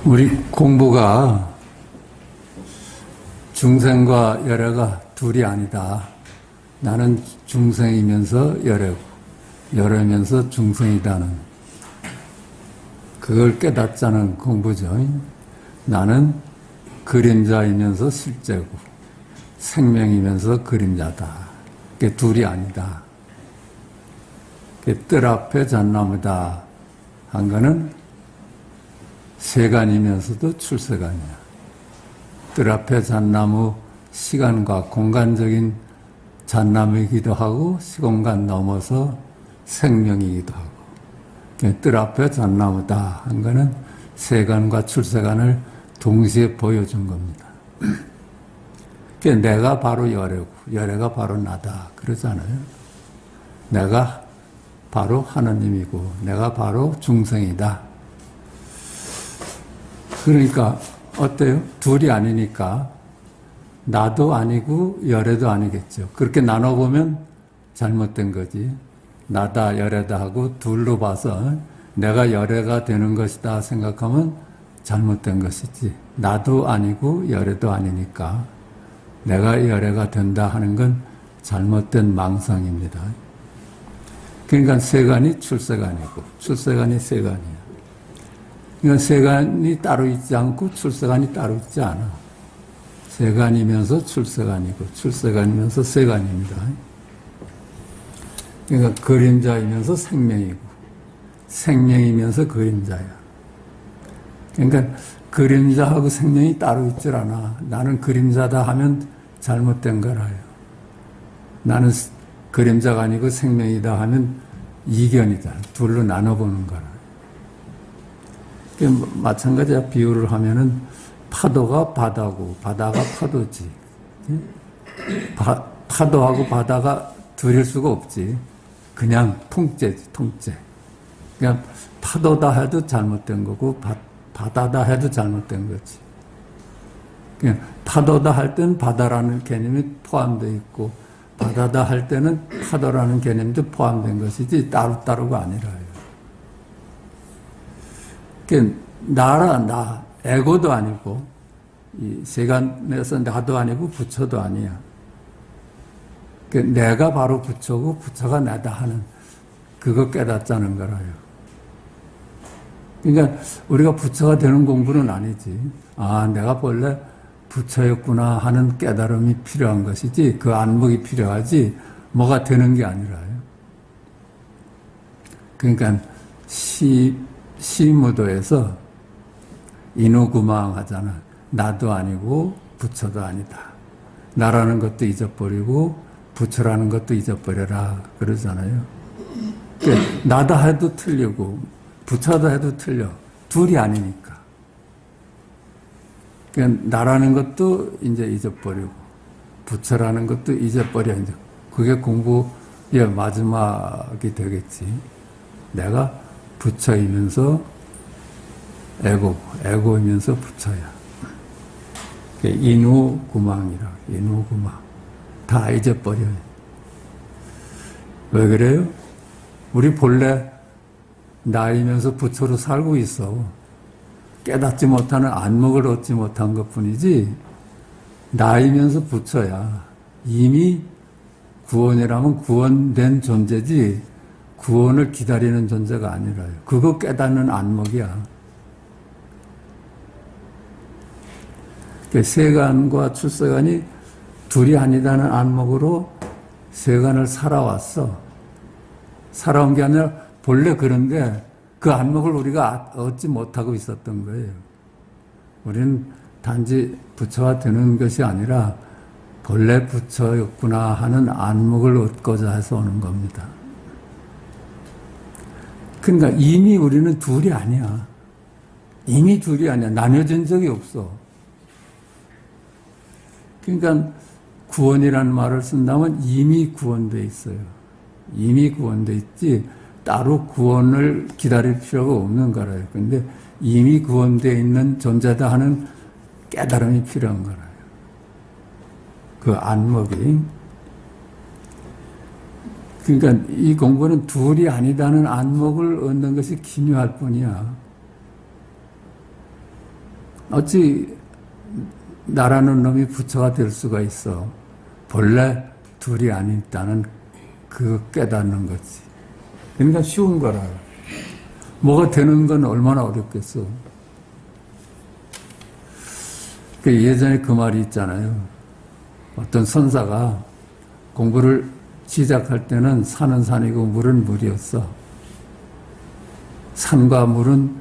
우리 공부가 중생과 열애가 둘이 아니다. 나는 중생이면서 열애고 열애면서 중생이다는 그걸 깨닫자는 공부죠. 나는 그림자이면서 실제고 생명이면서 그림자다. 그게 둘이 아니다. 뜰 앞에 잣나무다 한 거는 세간이면서도 출세간이야. 뜰 앞에 잣나무 시간과 공간적인 잣나무이기도 하고 시공간 넘어서 생명이기도 하고 뜰 앞에 잣나무다 한 거는 세간과 출세간을 동시에 보여준 겁니다. 내가 바로 열애고 열애가 바로 나다 그러잖아요. 내가 바로 하느님이고 내가 바로 중생이다. 그러니까 어때요? 둘이 아니니까 나도 아니고 열애도 아니겠죠. 그렇게 나눠보면 잘못된 거지. 나다 열애다 하고 둘로 봐서 내가 열애가 되는 것이다 생각하면 잘못된 것이지. 나도 아니고 열애도 아니니까 내가 열애가 된다 하는 건 잘못된 망상입니다. 그러니까 세간이 출세간이고 출세간이 세간이야. 그러니까 세간이 따로 있지 않고 출세간이 따로 있지 않아. 세간이면서 출세간이고 출세간이면서 세간입니다. 그러니까 그림자이면서 생명이고 생명이면서 그림자야. 그러니까 그림자하고 생명이 따로 있질 않아. 나는 그림자다 하면 잘못된 거라요. 나는 그림자가 아니고 생명이다 하면 이견이다. 둘로 나눠보는 거라. 마찬가지야. 비유를 하면은 파도가 바다고 바다가 파도지. 파도하고 바다가 둘일 수가 없지. 그냥 통째지, 통째. 그냥 파도다 해도 잘못된 거고 바다다 해도 잘못된 거지. 그냥 파도다 할 때는 바다라는 개념이 포함되어 있고 바다다 할 때는 파도라는 개념도 포함된 것이지 따로따로가 아니라요. 그러니까 나라 나 에고도 아니고 이 세간에서 나도 아니고 부처도 아니야. 그러니까 내가 바로 부처고 부처가 나다 하는 그거 깨닫자는 거라요. 그러니까 우리가 부처가 되는 공부는 아니지. 아, 내가 본래 부처였구나 하는 깨달음이 필요한 것이지 그 안목이 필요하지 뭐가 되는 게 아니라요. 그러니까 시무도에서 인후구망하잖아. 나도 아니고 부처도 아니다. 나라는 것도 잊어버리고 부처라는 것도 잊어버려라 그러잖아요. 그러니까 나다 해도 틀리고 부처다 해도 틀려. 둘이 아니니까. 그러니까 나라는 것도 이제 잊어버리고 부처라는 것도 잊어버려. 이제 그게 공부의 마지막이 되겠지. 내가 부처이면서 에고이면서 부처야. 인후구망이라. 인후구망. 다 잊어버려요. 왜 그래요? 우리 본래 나이면서 부처로 살고 있어. 깨닫지 못하는 안목을 얻지 못한 것뿐이지 나이면서 부처야. 이미 구원이라면 구원된 존재지 구원을 기다리는 존재가 아니라요. 그거 깨닫는 안목이야. 세간과 출세간이 둘이 아니다는 안목으로 세간을 살아왔어. 살아온 게 아니라 본래 그런데 그 안목을 우리가 얻지 못하고 있었던 거예요. 우리는 단지 부처가 되는 것이 아니라 본래 부처였구나 하는 안목을 얻고자 해서 오는 겁니다. 그러니까 이미 우리는 둘이 아니야. 이미 둘이 아니야. 나뉘어진 적이 없어. 그러니까 구원이라는 말을 쓴다면 이미 구원되어 있어요. 이미 구원되어 있지 따로 구원을 기다릴 필요가 없는 거라요. 그런데 이미 구원되어 있는 존재다 하는 깨달음이 필요한 거라요. 그 안목이. 그러니까 이 공부는 둘이 아니다는 안목을 얻는 것이 기묘할 뿐이야. 어찌 나라는 놈이 부처가 될 수가 있어. 본래 둘이 아니다는 그 깨닫는 거지. 그러니까 쉬운 거라. 뭐가 되는 건 얼마나 어렵겠어. 예전에 그 말이 있잖아요. 어떤 선사가 공부를 시작할 때는 산은 산이고 물은 물이었어. 산과 물은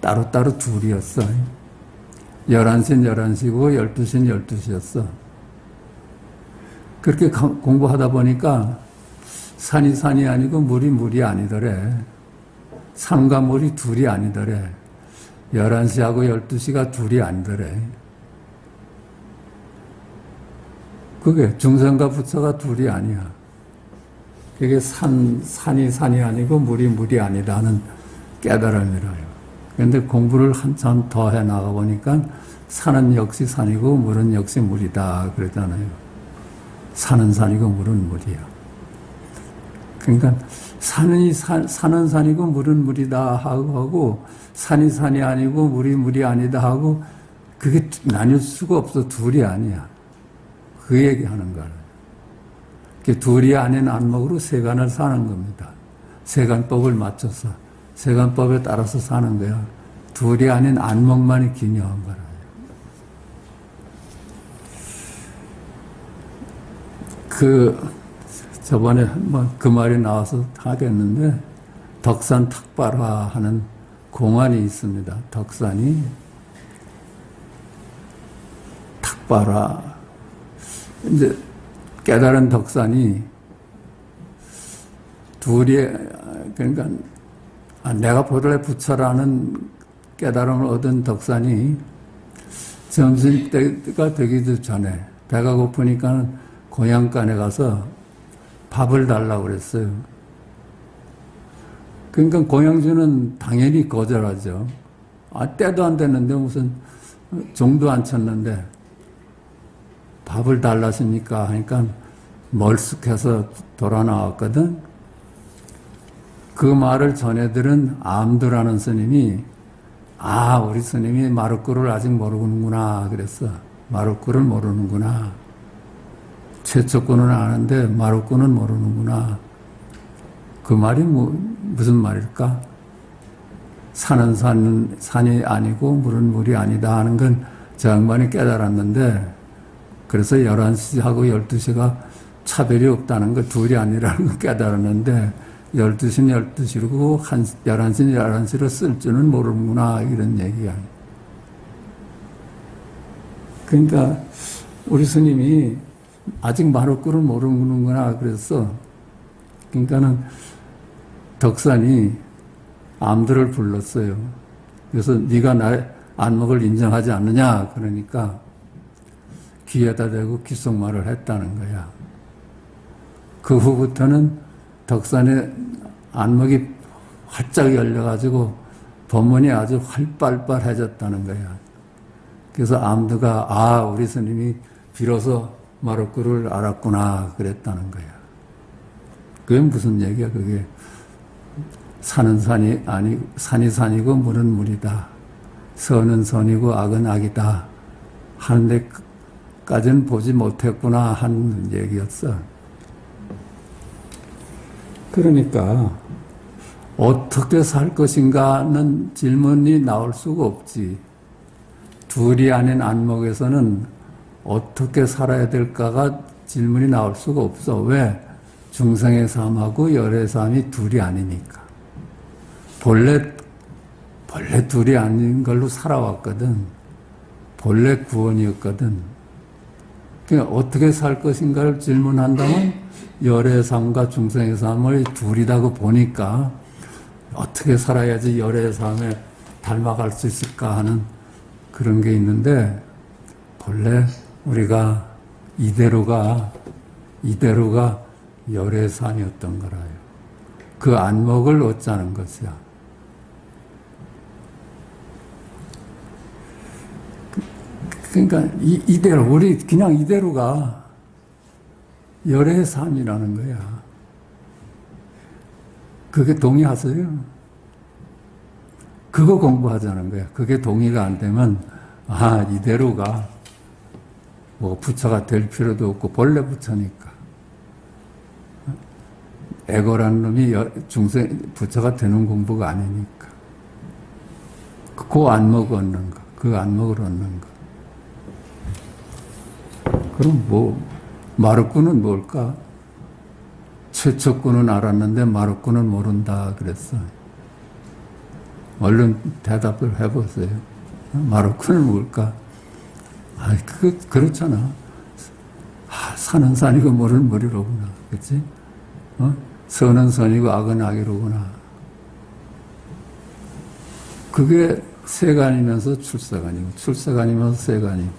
따로따로 둘이었어. 11시는 11시고 12시는 12시였어. 그렇게 공부하다 보니까 산이 산이 아니고 물이 물이 아니더래. 산과 물이 둘이 아니더래. 11시하고 12시가 둘이 아니더래. 그게 중생과 부처가 둘이 아니야. 그게 산이 산이 아니고 물이 물이 아니다는 깨달음이라요. 그런데 공부를 한참 더 해 나가 보니까 산은 역시 산이고 물은 역시 물이다 그러잖아요. 산은 산이고 물은 물이야. 그러니까 산은 산이고 물은 물이다 하고 산이 산이 아니고 물이 물이 아니다 하고 그게 나뉠 수가 없어. 둘이 아니야. 그 얘기하는 거예요. 둘이 아닌 안목으로 세간을 사는 겁니다. 세간법을 맞춰서 세간법에 따라서 사는 거야. 둘이 아닌 안목만이 기묘한 거라. 저번에 한번 그 말이 나와서 하겠는데, 덕산 탁발화 하는 공안이 있습니다. 덕산이 탁발화. 이제 깨달은 덕산이 둘이, 그러니까 내가 본래 부처라는 깨달음을 얻은 덕산이 점심때가 되기도 전에 배가 고프니까 고향간에 가서 밥을 달라고 그랬어요. 그러니까 고향주는 당연히 거절하죠. 때도 안 됐는데 무슨 종도 안 쳤는데 밥을 달라시니까 하니까 멀쑥해서 돌아 나왔거든. 그 말을 전해들은 암두라는 스님이 우리 스님이 마루꾸를 아직 모르는구나 그랬어. 마루꾸를 모르는구나. 최초구는 아는데 마루꾸는 모르는구나. 그 말이 무슨 말일까? 산은 산이 아니고 물은 물이 아니다 하는 건 저 양반이 깨달았는데, 그래서 11시하고 12시가 차별이 없다는 거, 둘이 아니라는 걸 깨달았는데 12시는 12시고 11시는 11시로 쓸 줄은 모르는구나 이런 얘기야. 그러니까 우리 스님이 아직 마루꾸를 모르는구나 그랬어. 그러니까는 덕산이 암들을 불렀어요. 그래서 네가 나의 안목을 인정하지 않느냐 그러니까 귀에다 대고 귓속말을 했다는 거야. 그 후부터는 덕산의 안목이 활짝 열려가지고 법문이 아주 활발해졌다는 거야. 그래서 암두가 우리 스님이 비로소 마루꾸를 알았구나 그랬다는 거야. 그게 무슨 얘기야? 그게 산은 산이 산이고 물은 물이다. 선은 선이고 악은 악이다 하는데까지는 보지 못했구나 하는 얘기였어. 그러니까 어떻게 살 것인가는 질문이 나올 수가 없지. 둘이 아닌 안목에서는 어떻게 살아야 될까가 질문이 나올 수가 없어. 왜? 중생의 삶하고 열의 삶이 둘이 아니니까. 본래 둘이 아닌 걸로 살아왔거든. 본래 구원이었거든. 그러니까 어떻게 살 것인가를 질문한다면 열의 삶과 중생의 삶을 둘이라고 보니까 어떻게 살아야지 열의 삶에 닮아갈 수 있을까 하는 그런 게 있는데, 본래 우리가 이대로가 열의 삶이었던 거라요. 그 안목을 얻자는 것이야. 그러니까 이대로 우리 그냥 이대로가 열의 삶이라는 거야. 그게 동의하세요? 그거 공부하자는 거야. 그게 동의가 안 되면 아, 이대로가 뭐 부처가 될 필요도 없고 본래 부처니까. 에고라는 놈이 중생 부처가 되는 공부가 아니니까. 그 안목 얻는 거, 그 안목을 얻는 거. 그럼 뭐 마르꾸는 뭘까? 최초꾸는 알았는데 마르꾸는 모른다 그랬어. 얼른 대답을 해보세요. 마르꾸는 뭘까? 아, 그렇잖아. 아, 산은 산이고 물은 물이로구나. 그치? 선은 선이고 악은 악이로구나. 그게 세간이면서 출세간이고, 출세간이면서 세간이고,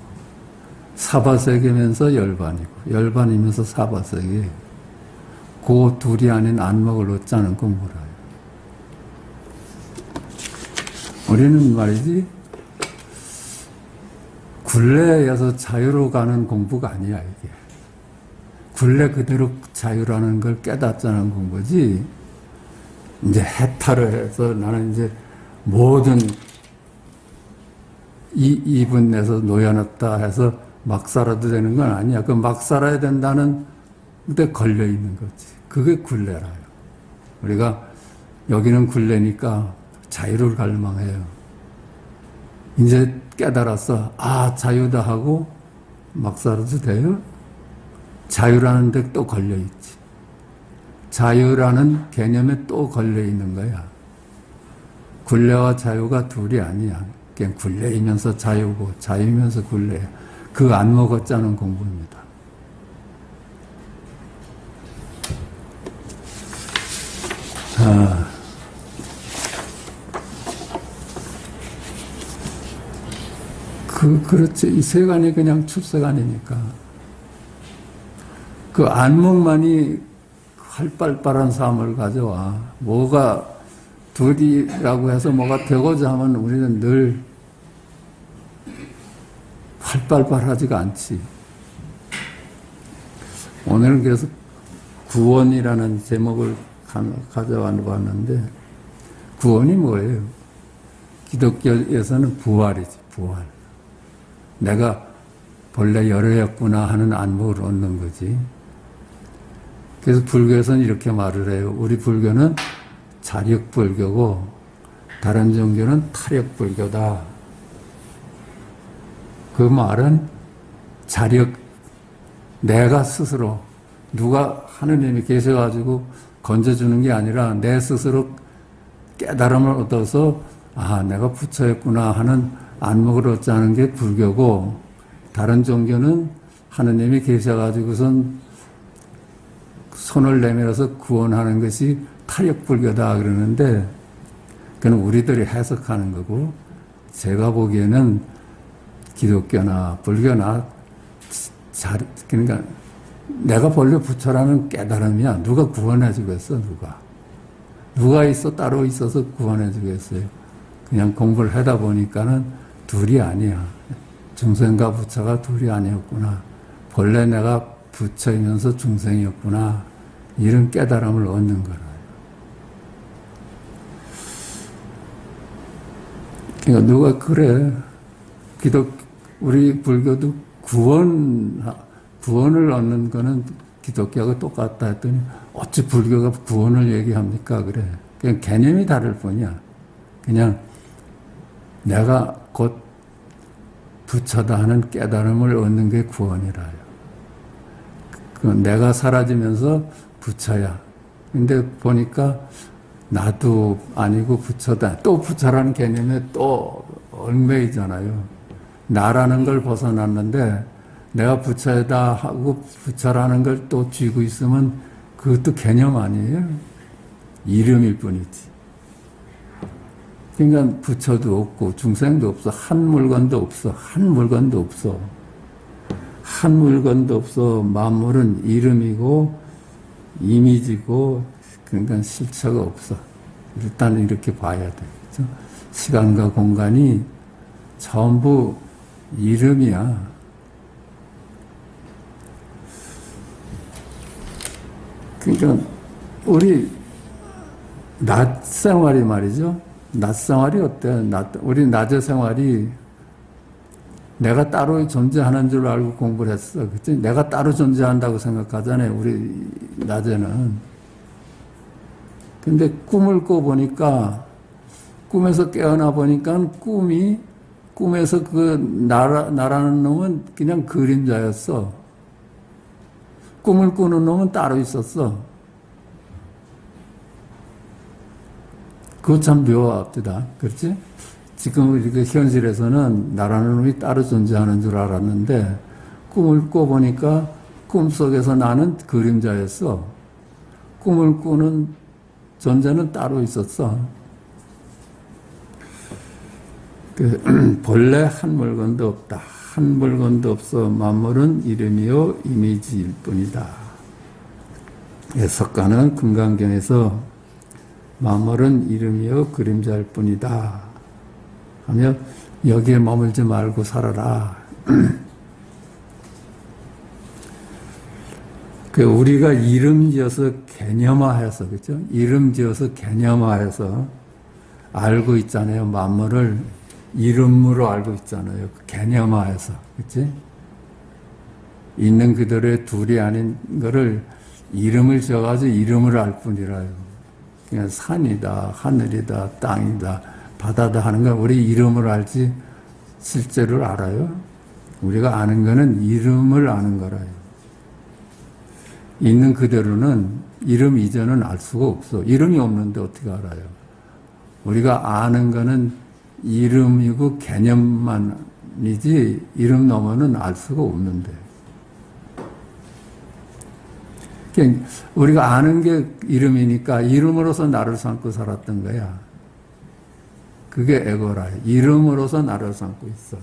사바세계면서 열반이고, 열반이면서 사바세계. 그 둘이 아닌 안목을 얻자는 공부라요. 우리는 말이지, 굴레에서 자유로 가는 공부가 아니야, 이게. 굴레 그대로 자유라는 걸 깨닫자는 공부지, 이제 해탈을 해서 나는 이제 모든 이분 내서 놓여놨다 해서 막 살아도 되는 건 아니야. 그 막 살아야 된다는 데 걸려 있는 거지. 그게 굴레라요. 우리가 여기는 굴레니까 자유를 갈망해요. 이제 깨달았어. 아, 자유다 하고 막 살아도 돼요? 자유라는 데 또 걸려 있지. 자유라는 개념에 또 걸려 있는 거야. 굴레와 자유가 둘이 아니야. 그냥 굴레이면서 자유고 자유면서 굴레야. 그 안목 얻자는 공부입니다. 그렇지. 이 세간이 그냥 출세간이니까. 그 안목만이 활발한 삶을 가져와. 뭐가 둘이라고 해서 뭐가 되고자 하면 우리는 늘 활발하지가 않지. 오늘은 그래서 구원이라는 제목을 가져와 봤는데, 구원이 뭐예요? 기독교에서는 부활이지, 부활. 내가 본래 열애였구나 하는 안목을 얻는 거지. 그래서 불교에서는 이렇게 말을 해요. 우리 불교는 자력불교고 다른 종교는 타력불교다. 그 말은 자력, 내가 스스로 누가 하느님이 계셔가지고 건져주는 게 아니라 내 스스로 깨달음을 얻어서 아, 내가 부처였구나 하는 안목을 얻자는 게 불교고, 다른 종교는 하느님이 계셔가지고선 손을 내밀어서 구원하는 것이 타력불교다 그러는데, 그건 우리들이 해석하는 거고, 제가 보기에는 기독교나 불교나 그러니까 내가 본래 부처라는 깨달음이야. 누가 구원해 주겠어, 누가 있어, 따로 있어서 구원해 주겠어요. 그냥 공부를 하다 보니까는 둘이 아니야. 중생과 부처가 둘이 아니었구나. 본래 내가 부처이면서 중생이었구나. 이런 깨달음을 얻는 거라. 그러니까 누가 그래. 우리 불교도 구원을 얻는 거는 기독교하고 똑같다 했더니 어찌 불교가 구원을 얘기합니까? 그래. 그냥 개념이 다를 뿐이야. 그냥 내가 곧 부처다 하는 깨달음을 얻는 게 구원이라요. 내가 사라지면서 부처야. 근데 보니까 나도 아니고 부처다. 또 부처라는 개념에 또 얽매이잖아요. 나라는 걸 벗어났는데 내가 부처다 하고 부처라는 걸 또 쥐고 있으면 그것도 개념 아니에요? 이름일 뿐이지. 그러니까 부처도 없고 중생도 없어. 한 물건도 없어. 한 물건도 없어. 한 물건도 없어. 만물은 이름이고 이미지고, 그러니까 실체가 없어. 일단 이렇게 봐야 돼. 그렇죠? 시간과 공간이 전부 이름이야. 그러니까 우리 낮 생활이 말이죠. 낮 생활이 어때? 우리 낮의 생활이 내가 따로 존재하는 줄 알고 공부를 했어. 그치? 내가 따로 존재한다고 생각하잖아요. 우리 낮에는. 근데 꿈을 꿔보니까, 꿈에서 깨어나 보니까 꿈에서 나라는 놈은 그냥 그림자였어. 꿈을 꾸는 놈은 따로 있었어. 그거 참 묘합니다. 그렇지? 지금 우리가 현실에서는 나라는 놈이 따로 존재하는 줄 알았는데, 꿈을 꿔보니까 꿈속에서 나는 그림자였어. 꿈을 꾸는 존재는 따로 있었어. 본래 한 물건도 없다. 한 물건도 없어. 만물은 이름이요 이미지일 뿐이다. 석가는 금강경에서 만물은 이름이요 그림자일 뿐이다 하며 여기에 머물지 말고 살아라. 우리가 이름 지어서 개념화해서, 그죠? 이름 지어서 개념화해서 알고 있잖아요. 만물을 이름으로 알고 있잖아요. 개념화해서, 그치? 있는 그대로의 둘이 아닌 거를 이름을 지어가지고 이름을 알 뿐이라요. 그냥 산이다, 하늘이다, 땅이다, 바다다 하는 건 우리 이름을 알지 실제로 알아요? 우리가 아는 거는 이름을 아는 거라요. 있는 그대로는 이름 이전은 알 수가 없어. 이름이 없는데 어떻게 알아요? 우리가 아는 거는 이름이고 개념만이지 이름 넘어는 알 수가 없는데. 우리가 아는 게 이름이니까 이름으로서 나를 삼고 살았던 거야. 그게 에고라. 이름으로서 나를 삼고 있어.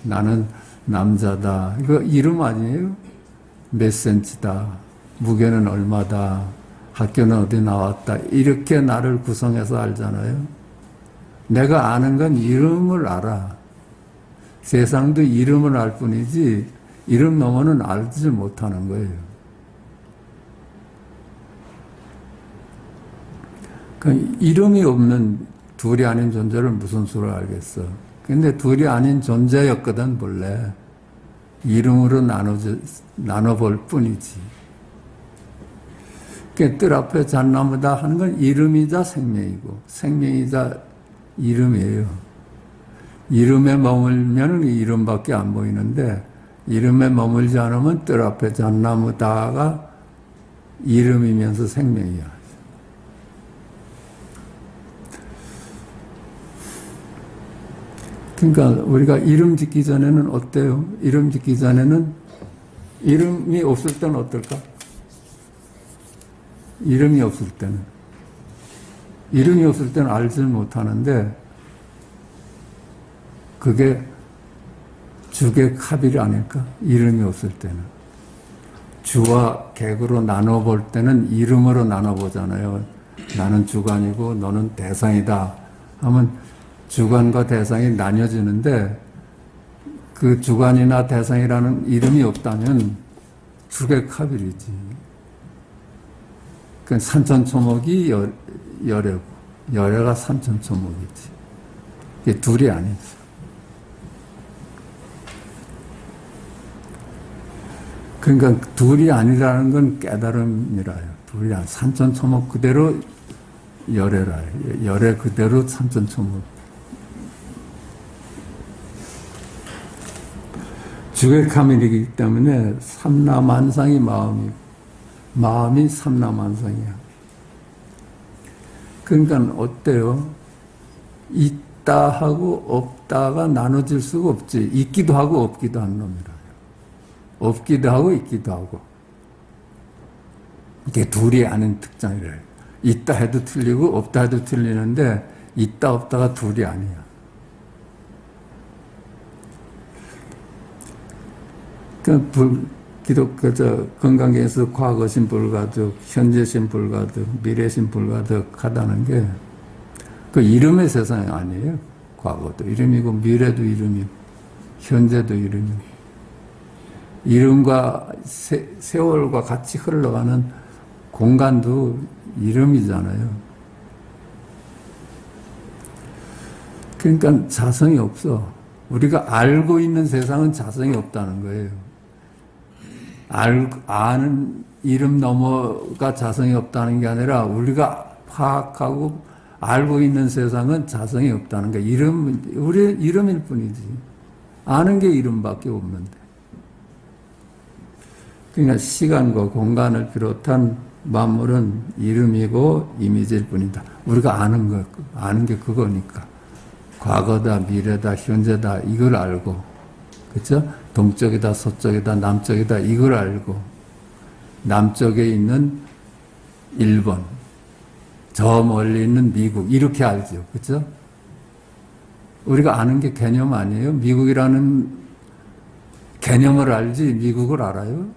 나는 남자다. 이거 이름 아니에요? 몇 센치다. 무게는 얼마다. 학교는 어디 나왔다. 이렇게 나를 구성해서 알잖아요. 내가 아는 건 이름을 알아. 세상도 이름을 알 뿐이지 이름 넘어는 알지 못하는 거예요. 그러니까 이름이 없는 둘이 아닌 존재를 무슨 수로 알겠어. 근데 둘이 아닌 존재였거든 본래. 이름으로 나눠볼 뿐이지. 뜰 앞에 잣나무다 하는 건 이름이자 생명이고 생명이자 이름이에요. 이름에 머물면 이름밖에 안 보이는데 이름에 머물지 않으면 뜰 앞에 잣나무다가 이름이면서 생명이야. 그러니까 우리가 이름 짓기 전에는 어때요? 이름 짓기 전에는 이름이 없을 때는 어떨까? 이름이 없을 때는. 이름이 없을 때는 알지 못하는데 그게 주객 합일 아닐까? 이름이 없을 때는. 주와 객으로 나눠볼 때는 이름으로 나눠보잖아요. 나는 주관이고 너는 대상이다 하면 주관과 대상이 나뉘어지는데 그 주관이나 대상이라는 이름이 없다면 주객합일이지. 그 산천초목이 열애고 열애가 산천초목이지. 이게 둘이 아니지. 그러니까 둘이 아니라는 건 깨달음이라요. 둘이 아니 산천초목 그대로 열애라요. 열애 그대로 산천초목. 주객함이기 때문에 삼라만상이 마음이 삼라만상이야. 그러니까 어때요? 있다 하고 없다가 나눠질 수가 없지. 있기도 하고 없기도 한 놈이라요. 없기도 하고 있기도 하고. 이게 둘이 아닌 특징이래요. 있다 해도 틀리고 없다 해도 틀리는데 있다 없다가 둘이 아니야. 건강경에서 과거신 불가득, 현재신 불가득, 미래신 불가득 하다는 게 그 이름의 세상이 아니에요. 과거도 이름이고 미래도 이름이고 현재도 이름이고 이름과 세월과 같이 흘러가는 공간도 이름이잖아요. 그러니까 자성이 없어. 우리가 알고 있는 세상은 자성이 없다는 거예요. 아는 이름 넘어가 자성이 없다는 게 아니라 우리가 파악하고 알고 있는 세상은 자성이 없다는 게 우리 이름일 뿐이지. 아는 게 이름밖에 없는데. 그러니까 시간과 공간을 비롯한 만물은 이름이고 이미지일 뿐이다. 우리가 아는 게 그거니까. 과거다, 미래다, 현재다, 이걸 알고. 그쵸? 동쪽이다, 서쪽이다, 남쪽이다, 이걸 알고. 남쪽에 있는 일본, 저 멀리 있는 미국, 이렇게 알죠. 그쵸? 우리가 아는 게 개념 아니에요? 미국이라는 개념을 알지, 미국을 알아요?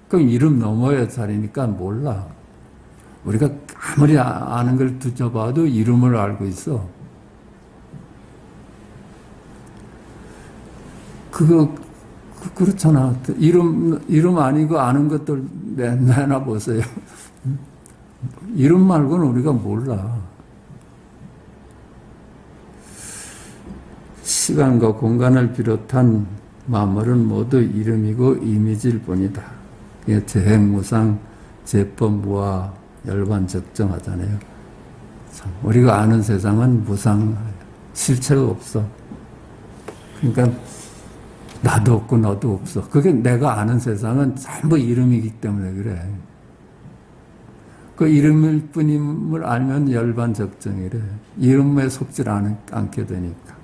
그럼 이름 넘어야 자리니까 몰라. 우리가 아무리 아는 걸 뒤져봐도 이름을 알고 있어. 그렇잖아. 이름 아니고 아는 것들 내놔 보세요. 이름 말고는 우리가 몰라. 시간과 공간을 비롯한 만물은 모두 이름이고 이미지일 뿐이다. 재행무상, 재법무화, 열반적정하잖아요. 우리가 아는 세상은 무상, 실체가 없어. 그러니까 나도 없고 너도 없어. 그게 내가 아는 세상은 전부 이름이기 때문에 그래. 그 이름일 뿐임을 알면 열반적정이래. 이름에 속질 않게 되니까.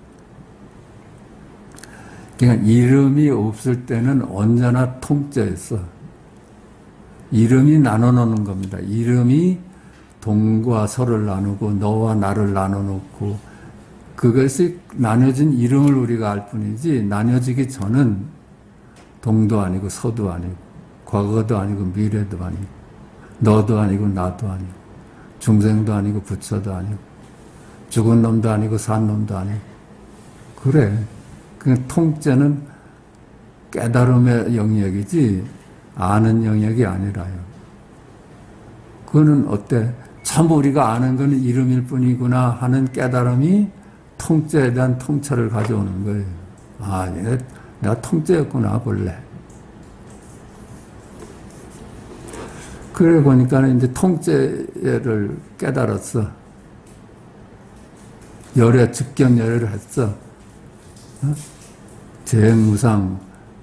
그러니까 이름이 없을 때는 언제나 통째였어. 이름이 나눠놓는 겁니다. 이름이 동과 서를 나누고 너와 나를 나눠놓고 그것이 나눠진 이름을 우리가 알 뿐이지 나눠지기 전은 동도 아니고 서도 아니고 과거도 아니고 미래도 아니고 너도 아니고 나도 아니고 중생도 아니고 부처도 아니고 죽은 놈도 아니고 산 놈도 아니고 그래. 그 통째는 깨달음의 영역이지 아는 영역이 아니라요. 그거는 어때? 전부 우리가 아는 건 이름일 뿐이구나 하는 깨달음이 통째에 대한 통찰을 가져오는 거예요. 아, 내가 통째였구나, 본래. 그래 보니까 이제 통째를 깨달았어. 즉견열애를 했어. 재행무상,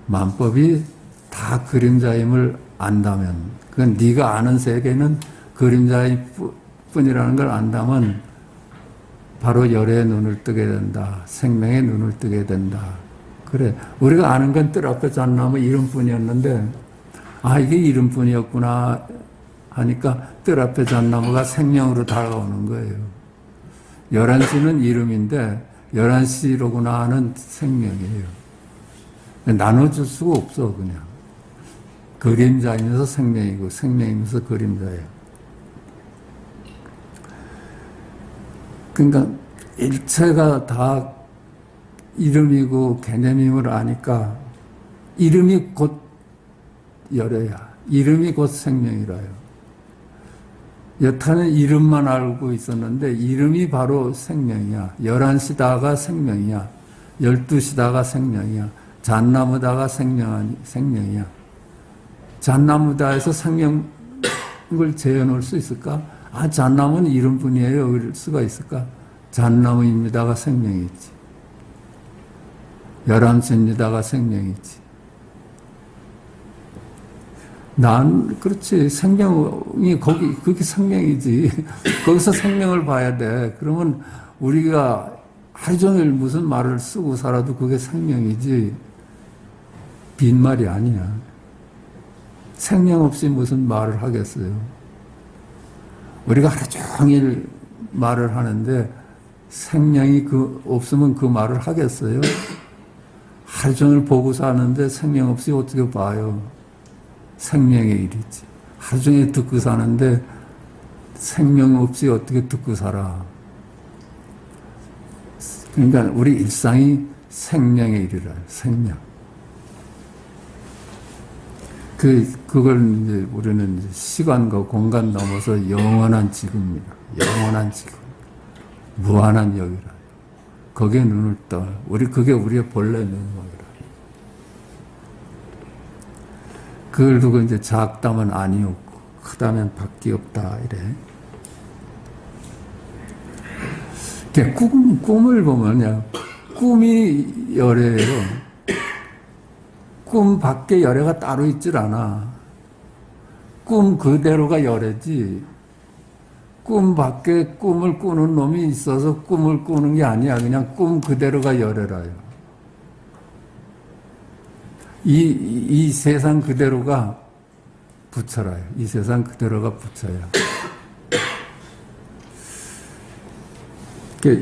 만법이 다 그림자임을 안다면, 그건 네가 아는 세계는 그림자일 뿐이라는 걸 안다면 바로 열애의 눈을 뜨게 된다. 생명의 눈을 뜨게 된다. 그래. 우리가 아는 건 뜰 앞에 잣나무 이름뿐이었는데 아 이게 이름뿐이었구나 하니까 뜰 앞에 잣나무가 생명으로 다가오는 거예요. 11시는 이름인데 11시로구나 하는 생명이에요. 나눠줄 수가 없어 그냥. 그림자이면서 생명이고 생명이면서 그림자예요. 그러니까 일체가 다 이름이고 개념임을 아니까 이름이 곧 열애야. 이름이 곧 생명이라요. 여타는 이름만 알고 있었는데 이름이 바로 생명이야. 11시다가 생명이야. 12시다가 생명이야. 잣나무다가 생명이야. 잣나무다에서 생명을 재현할 수 있을까? 아, 잣나무는 이름뿐이에요. 그럴 수가 있을까? 잣나무입니다가 생명이 있지. 11시입니다가 생명이 있지. 그렇지. 생명이 그게 생명이지. 거기서 생명을 봐야 돼. 그러면 우리가 하루 종일 무슨 말을 쓰고 살아도 그게 생명이지. 빈말이 아니야. 생명 없이 무슨 말을 하겠어요. 우리가 하루 종일 말을 하는데 생명이 없으면 그 말을 하겠어요? 하루 종일 보고 사는데 생명 없이 어떻게 봐요? 생명의 일이지. 하루 종일 듣고 사는데 생명 없이 어떻게 듣고 살아? 그러니까 우리 일상이 생명의 일이라요. 생명. 그걸 이제 우리는 이제 시간과 공간 넘어서 영원한 지구입니다. 영원한 지구. 무한한 여기라. 거기에 눈을 떠. 그게 우리의 본래 면목이라. 그걸 두고 이제 작다면 아니었고, 크다면 밖에 없다, 이래. 꿈을 보면요. 꿈이 열애예요. 꿈 밖에 열애가 따로 있질 않아. 꿈 그대로가 열애지. 꿈 밖에 꿈을 꾸는 놈이 있어서 꿈을 꾸는 게 아니야. 그냥 꿈 그대로가 열애라요. 이 세상 그대로가 부처라요. 이 세상 그대로가 부처야.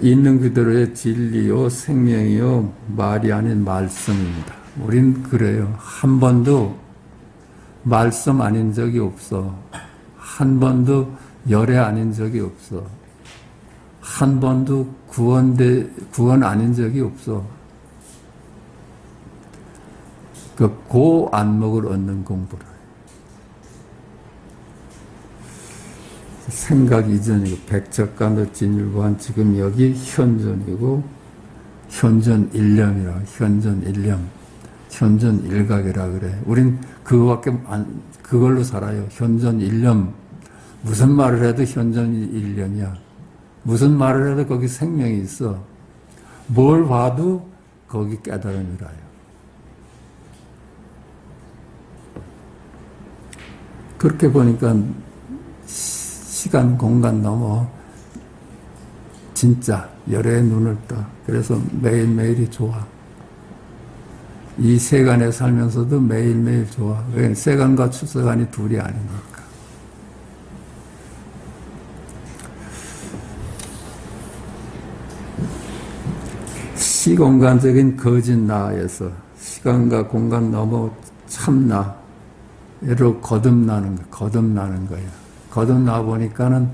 있는 그대로의 진리요, 생명이요, 말이 아닌 말씀입니다. 우린 그래요. 한 번도 말씀 아닌 적이 없어. 한 번도 열애 아닌 적이 없어. 한 번도 구원 아닌 적이 없어. 그 안목을 얻는 공부를. 생각 이전이고, 백척간도 진일보한 지금 여기 현존이고, 현존 일념이라, 현존 일념, 현존 일각이라 그래. 우린 그걸로 살아요. 현존 일념. 무슨 말을 해도 현존 일념이야. 무슨 말을 해도 거기 생명이 있어. 뭘 봐도 거기 깨달음이라요. 그렇게 보니까 시간, 공간 넘어 진짜 열애의 눈을 떠. 그래서 매일매일이 좋아. 이 세간에 살면서도 매일매일 좋아. 왜? 세간과 출세간이 둘이 아니니까. 시공간적인 거짓 나에서 시간과 공간 넘어 참나로 거듭나는 거야. 거듭나 보니까는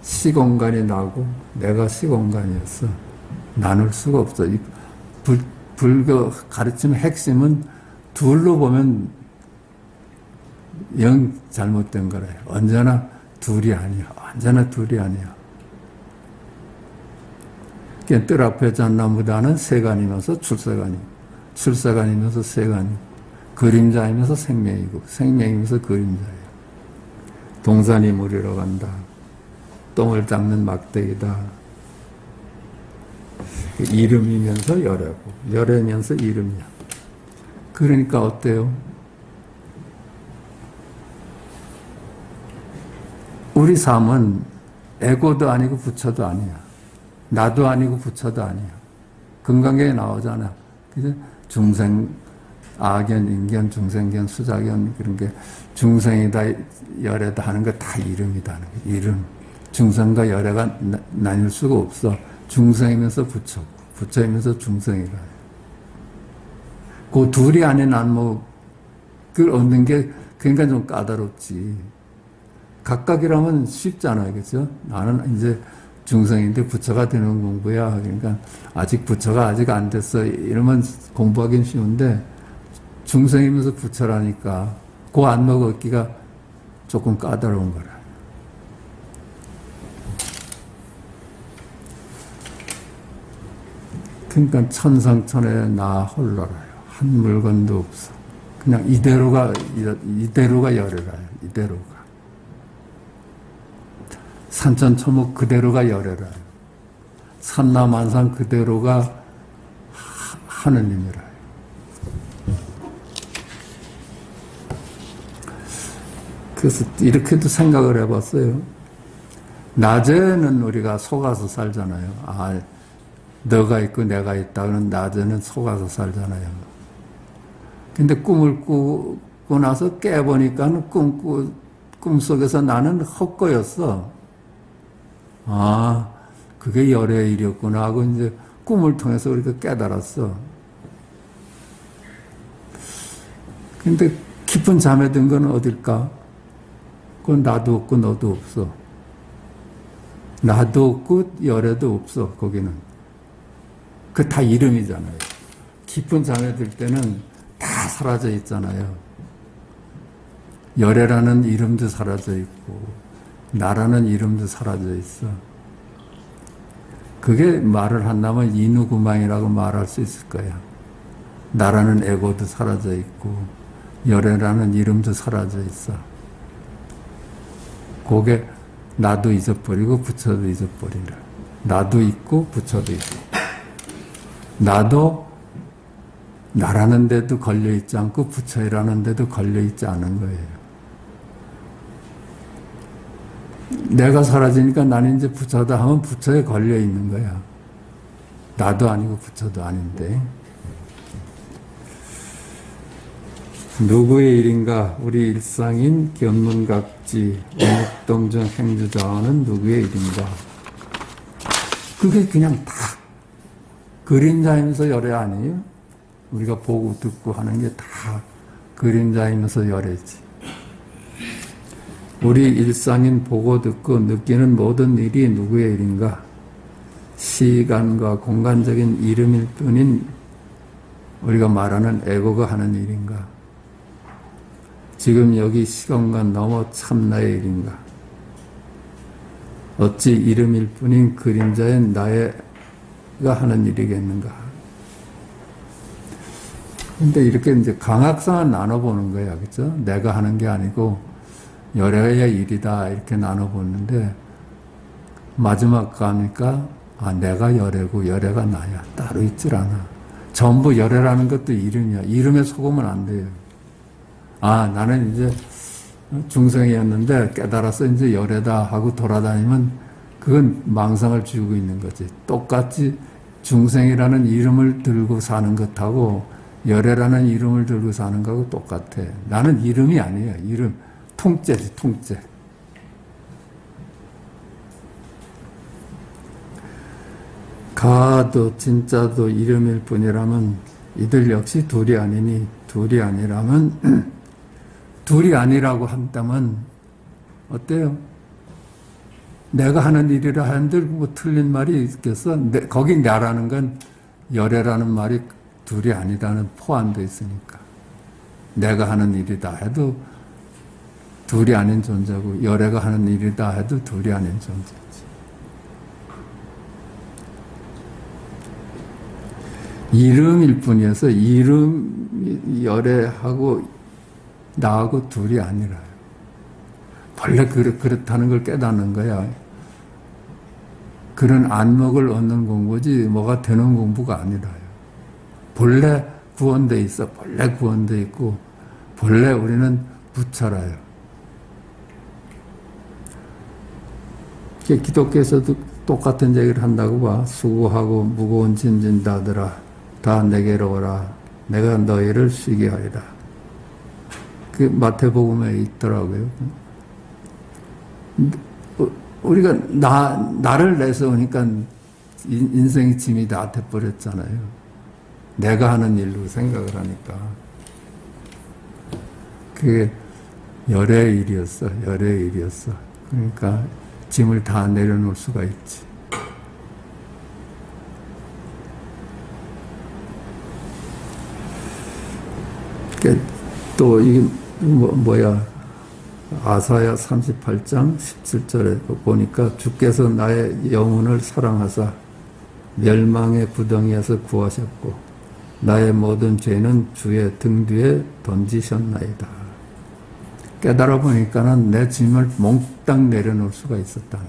시공간이 나고 내가 시공간이었어. 나눌 수가 없어. 불교 가르침 핵심은 둘로 보면 영 잘못된 거래요. 언제나 둘이 아니야. 언제나 둘이 아니야. 뜰 앞에 잣나무다는 세간이면서 출세간이고, 출세간이면서 세간이고, 그림자이면서 생명이고, 생명이면서 그림자예요. 동산이 물이러 간다. 똥을 닦는 막대기다. 이름이면서 열애고, 열애면서 이름이야. 그러니까 어때요? 우리 삶은 에고도 아니고 부처도 아니야. 나도 아니고 부처도 아니야. 금강경에 나오잖아. 그래서 중생, 아견, 인견, 중생견, 수자견 그런 게 중생이다, 열애다 하는 거 다 이름이다. 이름. 중생과 열애가 나뉠 수가 없어. 중생이면서 부처고, 부처이면서 중생이라. 그 둘이 아닌 안목을 얻는 게 그러니까 좀 까다롭지. 각각이라면 쉽잖아요. 그렇죠? 나는 이제 중생인데 부처가 되는 공부야. 그러니까 아직 부처가 아직 안 됐어. 이러면 공부하기는 쉬운데 중생이면서 부처라니까 그 안목 얻기가 조금 까다로운 거라. 그러니까 천상천외 나 홀로라요. 한 물건도 없어. 그냥 이대로가 열애라요. 이대로가. 산천초목 그대로가 열애라요. 산나만상 그대로가 하느님이라요. 그래서 이렇게도 생각을 해봤어요. 낮에는 우리가 속아서 살잖아요. 아, 너가 있고 내가 있다. 그런 낮에는 속아서 살잖아요. 근데 꿈을 꾸고 나서 깨보니까 꿈속에서 나는 헛거였어. 아, 그게 열애의 일이었구나 하고 이제 꿈을 통해서 우리가 깨달았어. 근데 깊은 잠에 든 건 어딜까? 그건 나도 없고 너도 없어. 나도 없고 열애도 없어, 거기는. 그 다 이름이잖아요. 깊은 잠에 들 때는 다 사라져 있잖아요. 열애라는 이름도 사라져 있고, 나라는 이름도 사라져 있어. 그게 말을 한다면 인후구망이라고 말할 수 있을 거야. 나라는 에고도 사라져 있고 열애라는 이름도 사라져 있어. 그게 나도 잊어버리고 부처도 잊어버리라. 나도 있고 부처도 있고. 나도 나라는 데도 걸려있지 않고 부처라는 데도 걸려있지 않은 거예요. 내가 사라지니까 나는 이제 부처다 하면 부처에 걸려있는 거야. 나도 아니고 부처도 아닌데. 누구의 일인가? 우리 일상인 견문각지, 어묵동정 행주자와는 누구의 일인가? 그게 그냥 다 그림자이면서 열애 아니에요? 우리가 보고 듣고 하는 게 다 그림자이면서 열애지. 우리 일상인 보고 듣고 느끼는 모든 일이 누구의 일인가? 시간과 공간적인 이름일 뿐인 우리가 말하는 에고가 하는 일인가? 지금 여기 시간간 넘어 참나의 일인가? 어찌 이름일 뿐인 그림자인 나가 하는 일이겠는가? 근데 이렇게 이제 강학상을 나눠보는 거야, 그죠? 내가 하는 게 아니고 열애의 일이다 이렇게 나눠보는데 마지막 가니까 내가 열애고 열애가 나야. 따로 있질 않아. 전부 열애라는 것도 이름이야. 이름에 속으면 안 돼요. 나는 이제 중생이었는데 깨달아서 이제 열애다 하고 돌아다니면 그건 망상을 쥐고 있는 거지. 똑같이 중생이라는 이름을 들고 사는 것하고 열애라는 이름을 들고 사는 거하고 똑같아. 나는 이름이 아니에요. 이름. 통째지, 통째. 가도 진짜도 이름일 뿐이라면 이들 역시 둘이 아니니 둘이 아니라면 둘이 아니라고 한다면 어때요? 내가 하는 일이라 한들 뭐 틀린 말이 있겠어? 거기 나라는 건 열애라는 말이 둘이 아니라는 포함되어 있으니까. 내가 하는 일이다 해도 둘이 아닌 존재고 열애가 하는 일이다 해도 둘이 아닌 존재지. 이름일 뿐이어서 이름 열애하고 나하고 둘이 아니라요. 원래 그렇다는 걸 깨닫는 거야. 그런 안목을 얻는 공부지 뭐가 되는 공부가 아니라요. 본래 구원돼 있어. 본래 구원돼 있고 본래 우리는 부처라요. 기독교에서도 똑같은 얘기를 한다고 봐. 수고하고 무거운 짐진 자들아 다 내게로 오라. 내가 너희를 쉬게 하리라. 그 마태복음에 있더라고요. 우리가 나를 내세우니까 인생의 짐이 다 돼버렸잖아요. 내가 하는 일로 생각을 하니까. 그게 열의 일이었어. 열의 일이었어. 그러니까 짐을 다 내려놓을 수가 있지. 또 이게 아사야 38장 17절에 보니까 주께서 나의 영혼을 사랑하사 멸망의 구덩이에서 구하셨고 나의 모든 죄는 주의 등 뒤에 던지셨나이다. 깨달아 보니까는 내 짐을 몽땅 내려놓을 수가 있었다는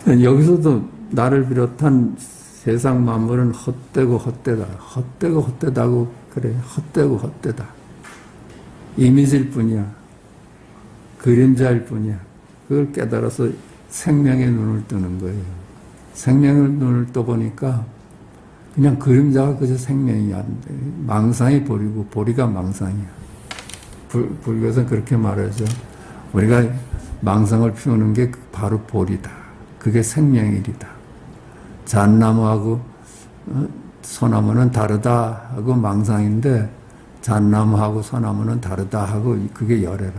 거예요. 여기서도 나를 비롯한 세상 만물은 헛되고 헛되다. 헛되고 헛되다고 그래. 헛되고 헛되다. 이미지일 뿐이야. 그림자일 뿐이야. 그걸 깨달아서 생명의 눈을 뜨는 거예요. 생명의 눈을 떠보니까 그냥 그림자가 그저 생명이야. 망상이 보리고 보리가 망상이야. 불교에서는 그렇게 말하죠. 우리가 망상을 피우는 게 바로 보리다. 그게 생명의 일이다. 잣나무하고 소나무는 다르다 하고 망상인데 잣나무하고 소나무는 다르다 하고 그게 열애라.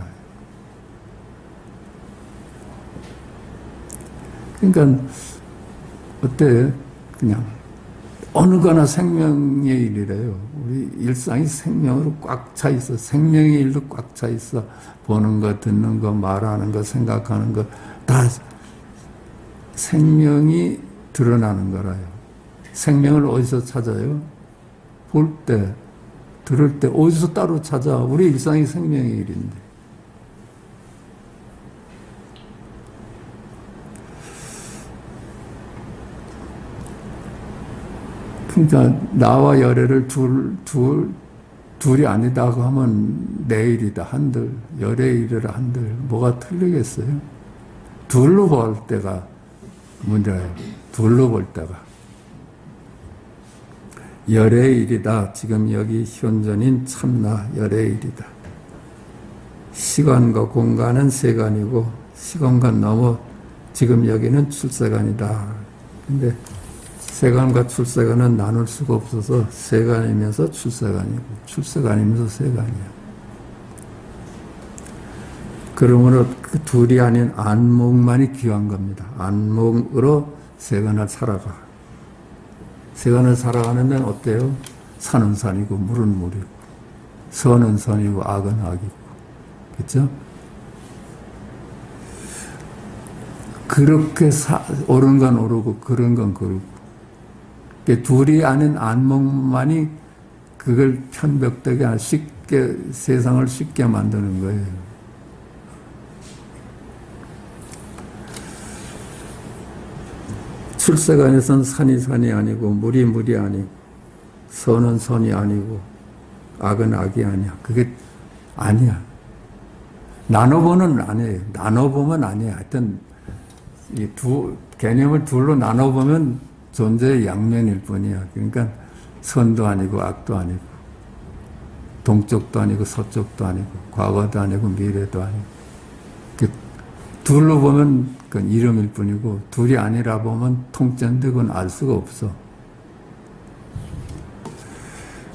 그러니까 어때? 그냥 어느 거나 생명의 일이래요. 우리 일상이 생명으로 꽉 차 있어. 생명의 일로 꽉 차 있어. 보는 거, 듣는 거, 말하는 거, 생각하는 거 다 생명이 드러나는 거라요. 생명을 어디서 찾아요? 볼 때, 들을 때 어디서 따로 찾아? 우리 일상이 생명의 일인데. 그러니까 나와 열애를 둘이 아니다고 하면 내일이다 한들, 열애의 일이라 한들 뭐가 틀리겠어요? 둘로 볼 때가 문제예요. 둘로 볼 때가. 열애의 일이다. 지금 여기 현존인 참나 열애의 일이다. 시간과 공간은 세간이고 시간과 넘어 지금 여기는 출세간이다. 근데 세간과 출세간은 나눌 수가 없어서 세간이면서 출세간이고 출세간이면서 세간이야. 그러므로 그 둘이 아닌 안목만이 귀한 겁니다. 안목으로 세간을 살아가. 세간을 살아가는 데는 어때요? 산은 산이고 물은 물이고 선은 선이고 악은 악이고 그렇죠? 그렇게 옳은 건 옳고 그런 건 그르고 둘이 아닌 안목만이 그걸 편벽되게 쉽게 세상을 쉽게 만드는 거예요. 출세간에서는 산이 산이 아니고 물이 물이 아니고 선은 선이 아니고 악은 악이 아니야. 그게 아니야. 나눠보는 아니에요. 나눠보면 아니야. 하여튼 이 개념을 둘로 나눠보면 존재의 양면일 뿐이야. 그러니까 선도 아니고 악도 아니고 동쪽도 아니고 서쪽도 아니고 과거도 아니고 미래도 아니고 둘로 보면 그건 이름일 뿐이고 둘이 아니라 보면 통째인데 그건 알 수가 없어.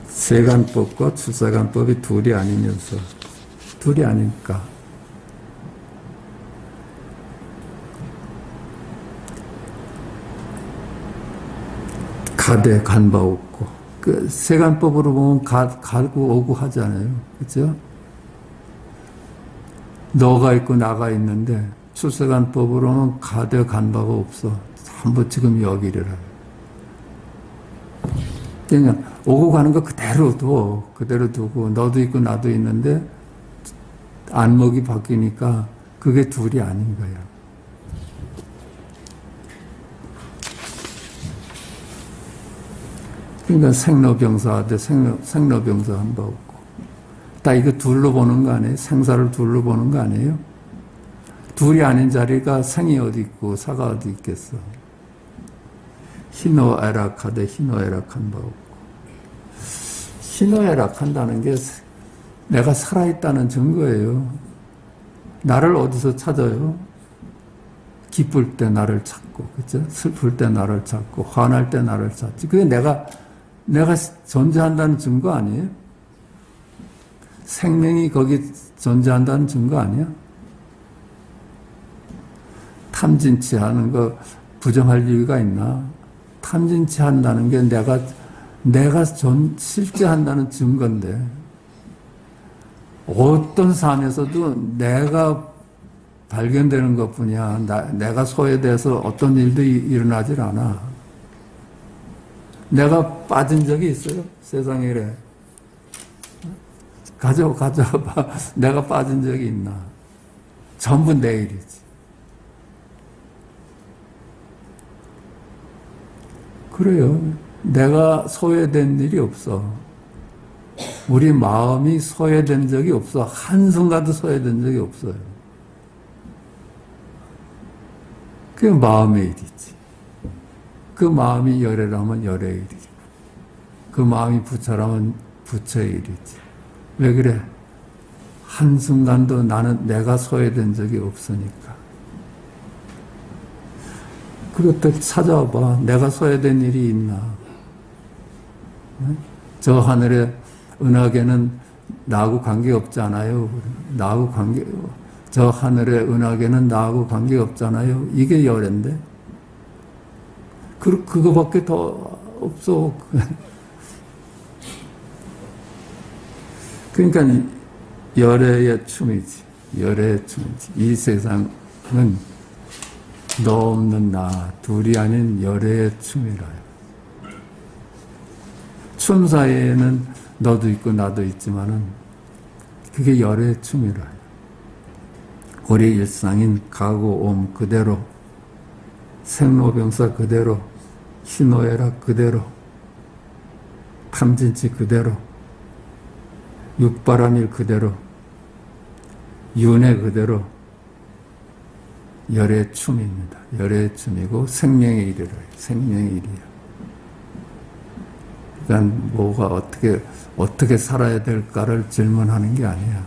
세간법과 출세간법이 둘이 아니면서 둘이 아니니까 가대 간바 없고 그 세간법으로 보면 가고 오고 하잖아요. 그렇죠? 너가 있고 나가 있는데 출세간법으로는 가대 간바가 없어. 전부 지금 여기를. 그러니까 오고 가는 거 그대로 두고 너도 있고 나도 있는데 안목이 바뀌니까 그게 둘이 아닌 거야. 그러니까 생로병사한테 생로병사 한 바 없고 다 이거 둘로 보는 거 아니에요? 생사를 둘로 보는 거 아니에요? 둘이 아닌 자리가 생이 어디 있고 사가 어디 있겠어. 희노애락하되 희노애락한 바 없고 희노애락한다는 게 내가 살아있다는 증거예요. 나를 어디서 찾아요? 기쁠 때 나를 찾고, 그죠? 슬플 때 나를 찾고, 화날 때 나를 찾지. 그게 내가 존재한다는 증거 아니에요? 생명이 거기 존재한다는 증거 아니야? 탐진치 하는 거 부정할 이유가 있나? 탐진치 한다는 게 내가 실제 한다는 증거인데, 어떤 삶에서도 내가 발견되는 것 뿐이야. 내가 소외돼서 어떤 일도 일어나질 않아. 내가 빠진 적이 있어요? 세상에 이래. 가져봐. 내가 빠진 적이 있나? 전부 내 일이지. 그래요. 내가 소외된 일이 없어. 우리 마음이 소외된 적이 없어. 한순간도 소외된 적이 없어요. 그게 마음의 일이지. 그 마음이 열애라면 열애의 일이고 그 마음이 부처라면 부처의 일이지. 왜 그래? 한순간도 나는 내가 소외된 적이 없으니까. 그것도 찾아봐. 내가 소외된 일이 있나? 저 하늘의 은하계는 나하고 관계없잖아요. 저 하늘의 은하계는 나하고 관계없잖아요. 이게 열애인데. 그거밖에 더 없어. 그러니까 열애의 춤이지. 열애의 춤이지. 이 세상은 너 없는 나 둘이 아닌 열애의 춤이라. 춤 사이에는 너도 있고 나도 있지만은 그게 열애의 춤이라. 우리 일상인 가고 옴 그대로, 생로병사 그대로, 희노애락 그대로, 탐진치 그대로, 육바람일 그대로, 윤회 그대로 열의 춤입니다. 열의 춤이고 생명의 일이라. 생명의 일이야. 그러니까 뭐가 어떻게 살아야 될까를 질문하는 게 아니야.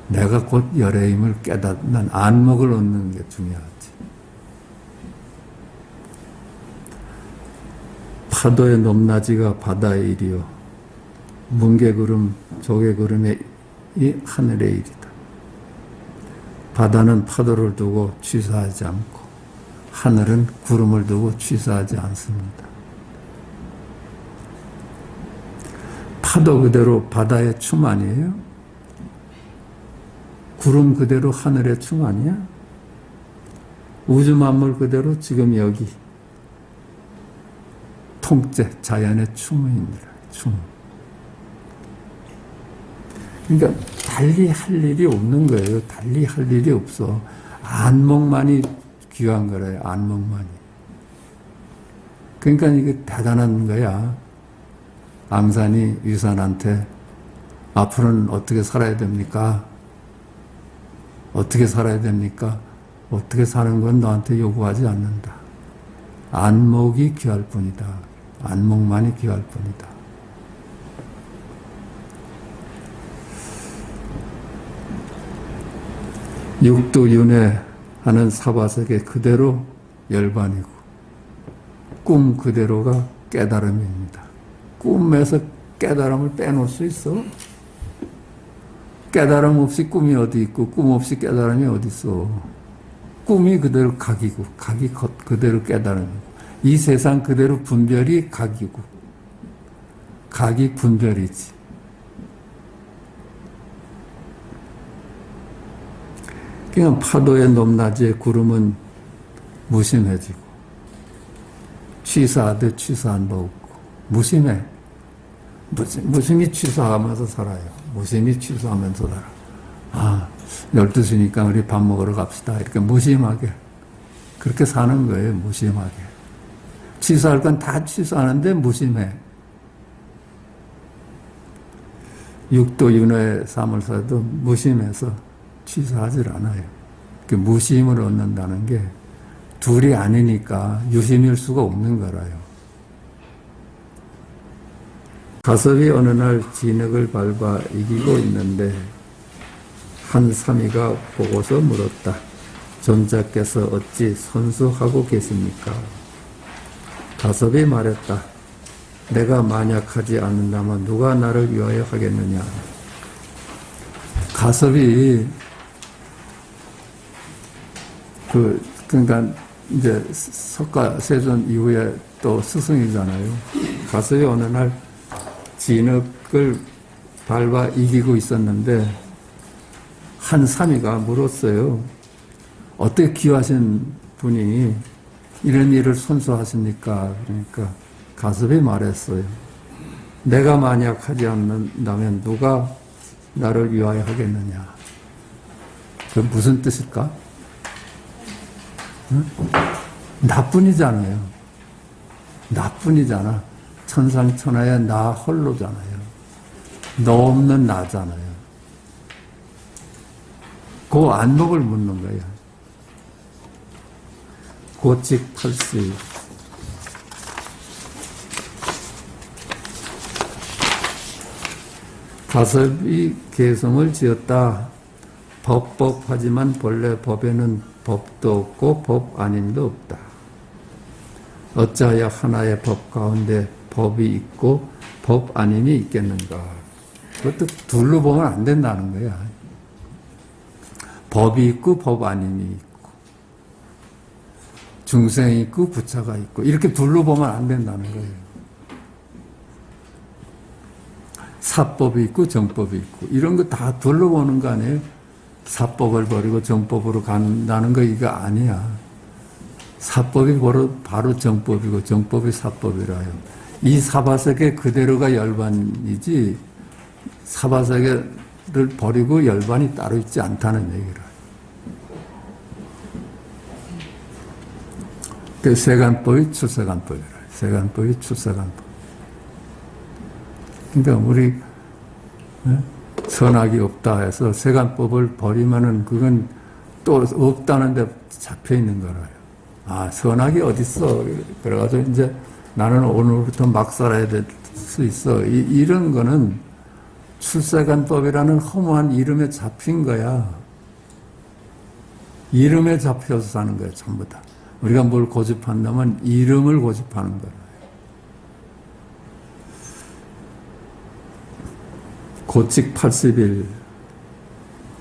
내가 곧 열의 힘을 깨닫는 안목을 얻는 게 중요하지. 파도의 높낮이가 바다의 일이요, 뭉게구름 조개구름의 이 하늘의 일이다. 바다는 파도를 두고 취사하지 않고 하늘은 구름을 두고 취사하지 않습니다. 파도 그대로 바다의 춤 아니에요? 구름 그대로 하늘의 춤 아니야? 우주 만물 그대로 지금 여기 통째 자연의 춤입니다. 춤. 그러니까 달리 할 일이 없는 거예요. 달리 할 일이 없어. 안목만이 귀한 거래요. 안목만이. 그러니까 이게 대단한 거야. 앙산이 유산한테 앞으로는 어떻게 살아야 됩니까? 어떻게 살아야 됩니까? 어떻게 사는 건 너한테 요구하지 않는다. 안목이 귀할 뿐이다. 안목만이 귀할 뿐이다. 육두윤회 하는 사바세계 그대로 열반이고 꿈 그대로가 깨달음입니다. 꿈에서 깨달음을 빼놓을 수 있어? 깨달음 없이 꿈이 어디 있고 꿈 없이 깨달음이 어디 있어? 꿈이 그대로 각이고 각이 그대로 깨달음이고 이 세상 그대로 분별이 각이고 각이 분별이지. 그냥 파도의 높낮이에 구름은 무심해지고 취사하듯 취사한 바 없고 무심해. 무심히 취사하면서 살아요. 무심히 취사하면서 살아. 아, 12시니까 우리 밥 먹으러 갑시다. 이렇게 무심하게. 그렇게 사는 거예요. 무심하게. 취사할 건 다 취사하는데 무심해. 육도윤회 사물사도 무심해서 취사하질 않아요. 그 무심을 얻는다는 게 둘이 아니니까 유심일 수가 없는 거라요. 가섭이 어느 날 진흙을 밟아 이기고 있는데 한 사미가 보고서 물었다. 존자께서 어찌 선수하고 계십니까? 가섭이 말했다. 내가 만약 하지 않는다면 누가 나를 위하여 하겠느냐. 가섭이 그러니까 이제 석가세존 이후에 또 스승이잖아요. 가섭이 어느 날 진흙을 밟아 이기고 있었는데 한 사미가 물었어요. 어떻게 귀하신 분이 이런 일을 선수하십니까? 그러니까 가섭이 말했어요. 내가 만약 하지 않는다면 누가 나를 위하여 하겠느냐. 그 무슨 뜻일까? 응? 나뿐이잖아요. 나뿐이잖아. 천상천하의 나 홀로잖아요. 너 없는 나잖아요. 그 안목을 묻는 거예요. 고칙팔시. 가섭이 개성을 지었다. 법하지만 본래 법에는 법도 없고 법 아님도 없다. 어찌하여 하나의 법 가운데 법이 있고 법 아님이 있겠는가. 그것도 둘로 보면 안 된다는 거야. 법이 있고 법 아님이 있고 중생이 있고 부처가 있고 이렇게 둘로 보면 안 된다는 거예요. 사법이 있고 정법이 있고 이런 거 다 둘로 보는 거 아니에요? 사법을 버리고 정법으로 간다는 거 이거 아니야. 사법이 바로 정법이고 정법이 사법이라요. 이 사바세계 그대로가 열반이지 사바세계를 버리고 열반이 따로 있지 않다는 얘기를. 그 세간법이 출세간법이라. 세간법이 출세간법. 그러니까 우리 선악이 없다 해서 세간법을 버리면은 그건 또 없다는 데 잡혀 있는 거라요. 아, 선악이 어딨어. 그래가지고 이제 나는 오늘부터 막 살아야 될 수 있어. 이런 거는 출세간법이라는 허무한 이름에 잡힌 거야. 이름에 잡혀서 사는 거야, 전부 다. 우리가 뭘 고집한다면 이름을 고집하는 거라. 고칙 80일.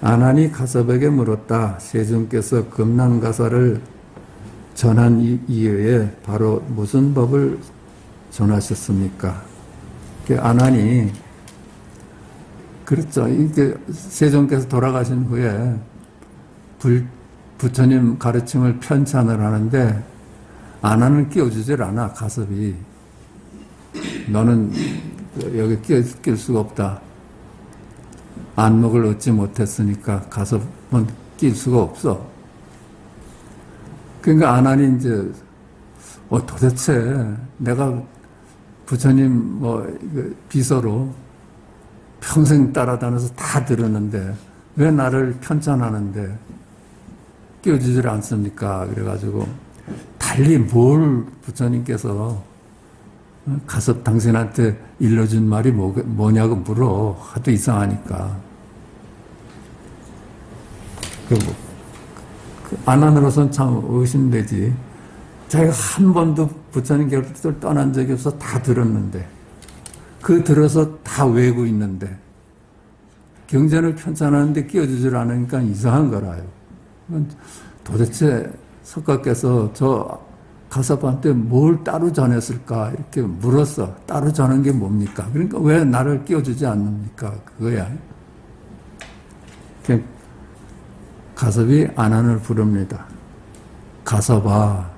아난이 가섭에게 물었다. 세존께서 금난가사를 전한 이후에 바로 무슨 법을 전하셨습니까? 아난이 그렇죠. 이게 세존께서 돌아가신 후에 부처님 가르침을 편찬을 하는데 아난은 끼워주질 않아. 가섭이 너는 여기 끼울 수가 없다. 안목을 얻지 못했으니까 가섭은 끼울 수가 없어. 그러니까 아난이 이제 도대체 내가 부처님 비서로 평생 따라다녀서 다 들었는데 왜 나를 편찬하는데 끼워주질 않습니까? 그래가지고 달리 뭘 부처님께서 가섭 당신한테 일러준 말이 뭐냐고 물어. 하도 이상하니까. 아난으로서는 참 의심되지. 자기가 한 번도 부처님 곁을 떠난 적이 없어. 다 들었는데. 들어서 다 외우고 있는데. 경전을 편찬하는데 끼워주질 않으니까 이상한 거라요. 도대체 석가께서 저 가섭한테 뭘 따로 전했을까? 이렇게 물었어. 따로 전한 게 뭡니까? 그러니까 왜 나를 끼워주지 않습니까? 그거야. 가섭이 아난을 부릅니다. 가섭아.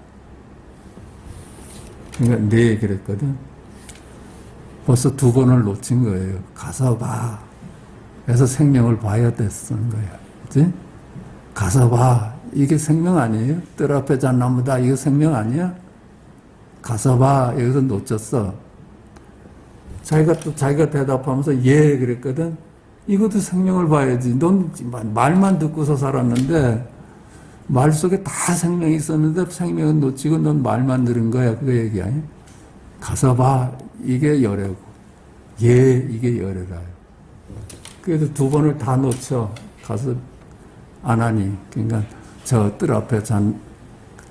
그러니까 네 그랬거든. 벌써 두 번을 놓친 거예요. 가섭아. 그래서 생명을 봐야 됐는 거야. 그치? 가섭아. 이게 생명 아니에요? 뜰 앞에 잣나무다. 이거 생명 아니야? 가섭아. 여기서 놓쳤어. 자기가 대답하면서 예 그랬거든. 이것도 생명을 봐야지. 넌 말만 듣고서 살았는데 말 속에 다 생명이 있었는데 생명은 놓치고 넌 말만 들은 거야. 그거 얘기 아니야? 가섭아. 이게 열애고 예 이게 열애라요. 그래도 두 번을 다 놓쳐. 가서 아나니. 그러니까 저 뜰 앞에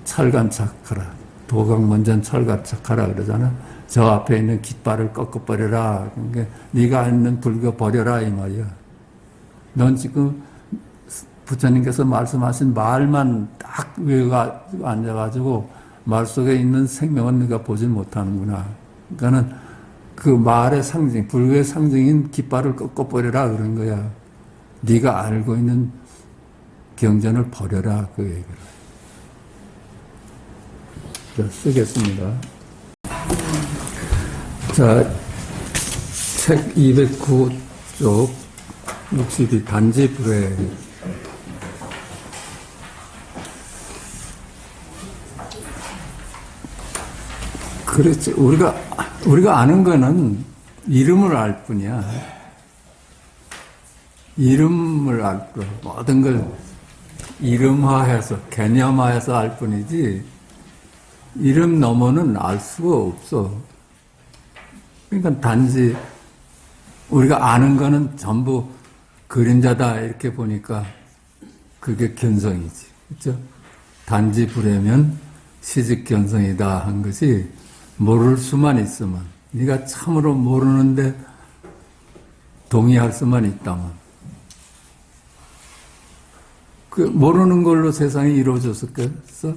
철간착하라. 도각먼전 철간착하라 그러잖아. 저 앞에 있는 깃발을 꺾어버려라. 그러니까 네가 있는 불교 버려라 이 말이야. 넌 지금 부처님께서 말씀하신 말만 딱 외우고 앉아가지고 말 속에 있는 생명은 네가 보질 못하는구나. 그러니까는 그 말의 상징, 불교의 상징인 깃발을 꺾어버려라 그런 거야. 네가 알고 있는 경전을 버려라 그 얘기를. 자, 쓰겠습니다. 자, 책 209쪽 62 단지 불회. 그렇지. 우리가 아는 거는 이름을 알 뿐이야. 이름을 알 뿐. 모든 걸 이름화해서, 개념화해서 알 뿐이지, 이름 너머는 알 수가 없어. 그러니까 단지 우리가 아는 거는 전부 그림자다 이렇게 보니까 그게 견성이지. 그렇죠? 단지 불회면 시직견성이다 한 것이 모를 수만 있으면, 네가 참으로 모르는데 동의할 수만 있다면, 그 모르는 걸로 세상이 이루어졌었겠어?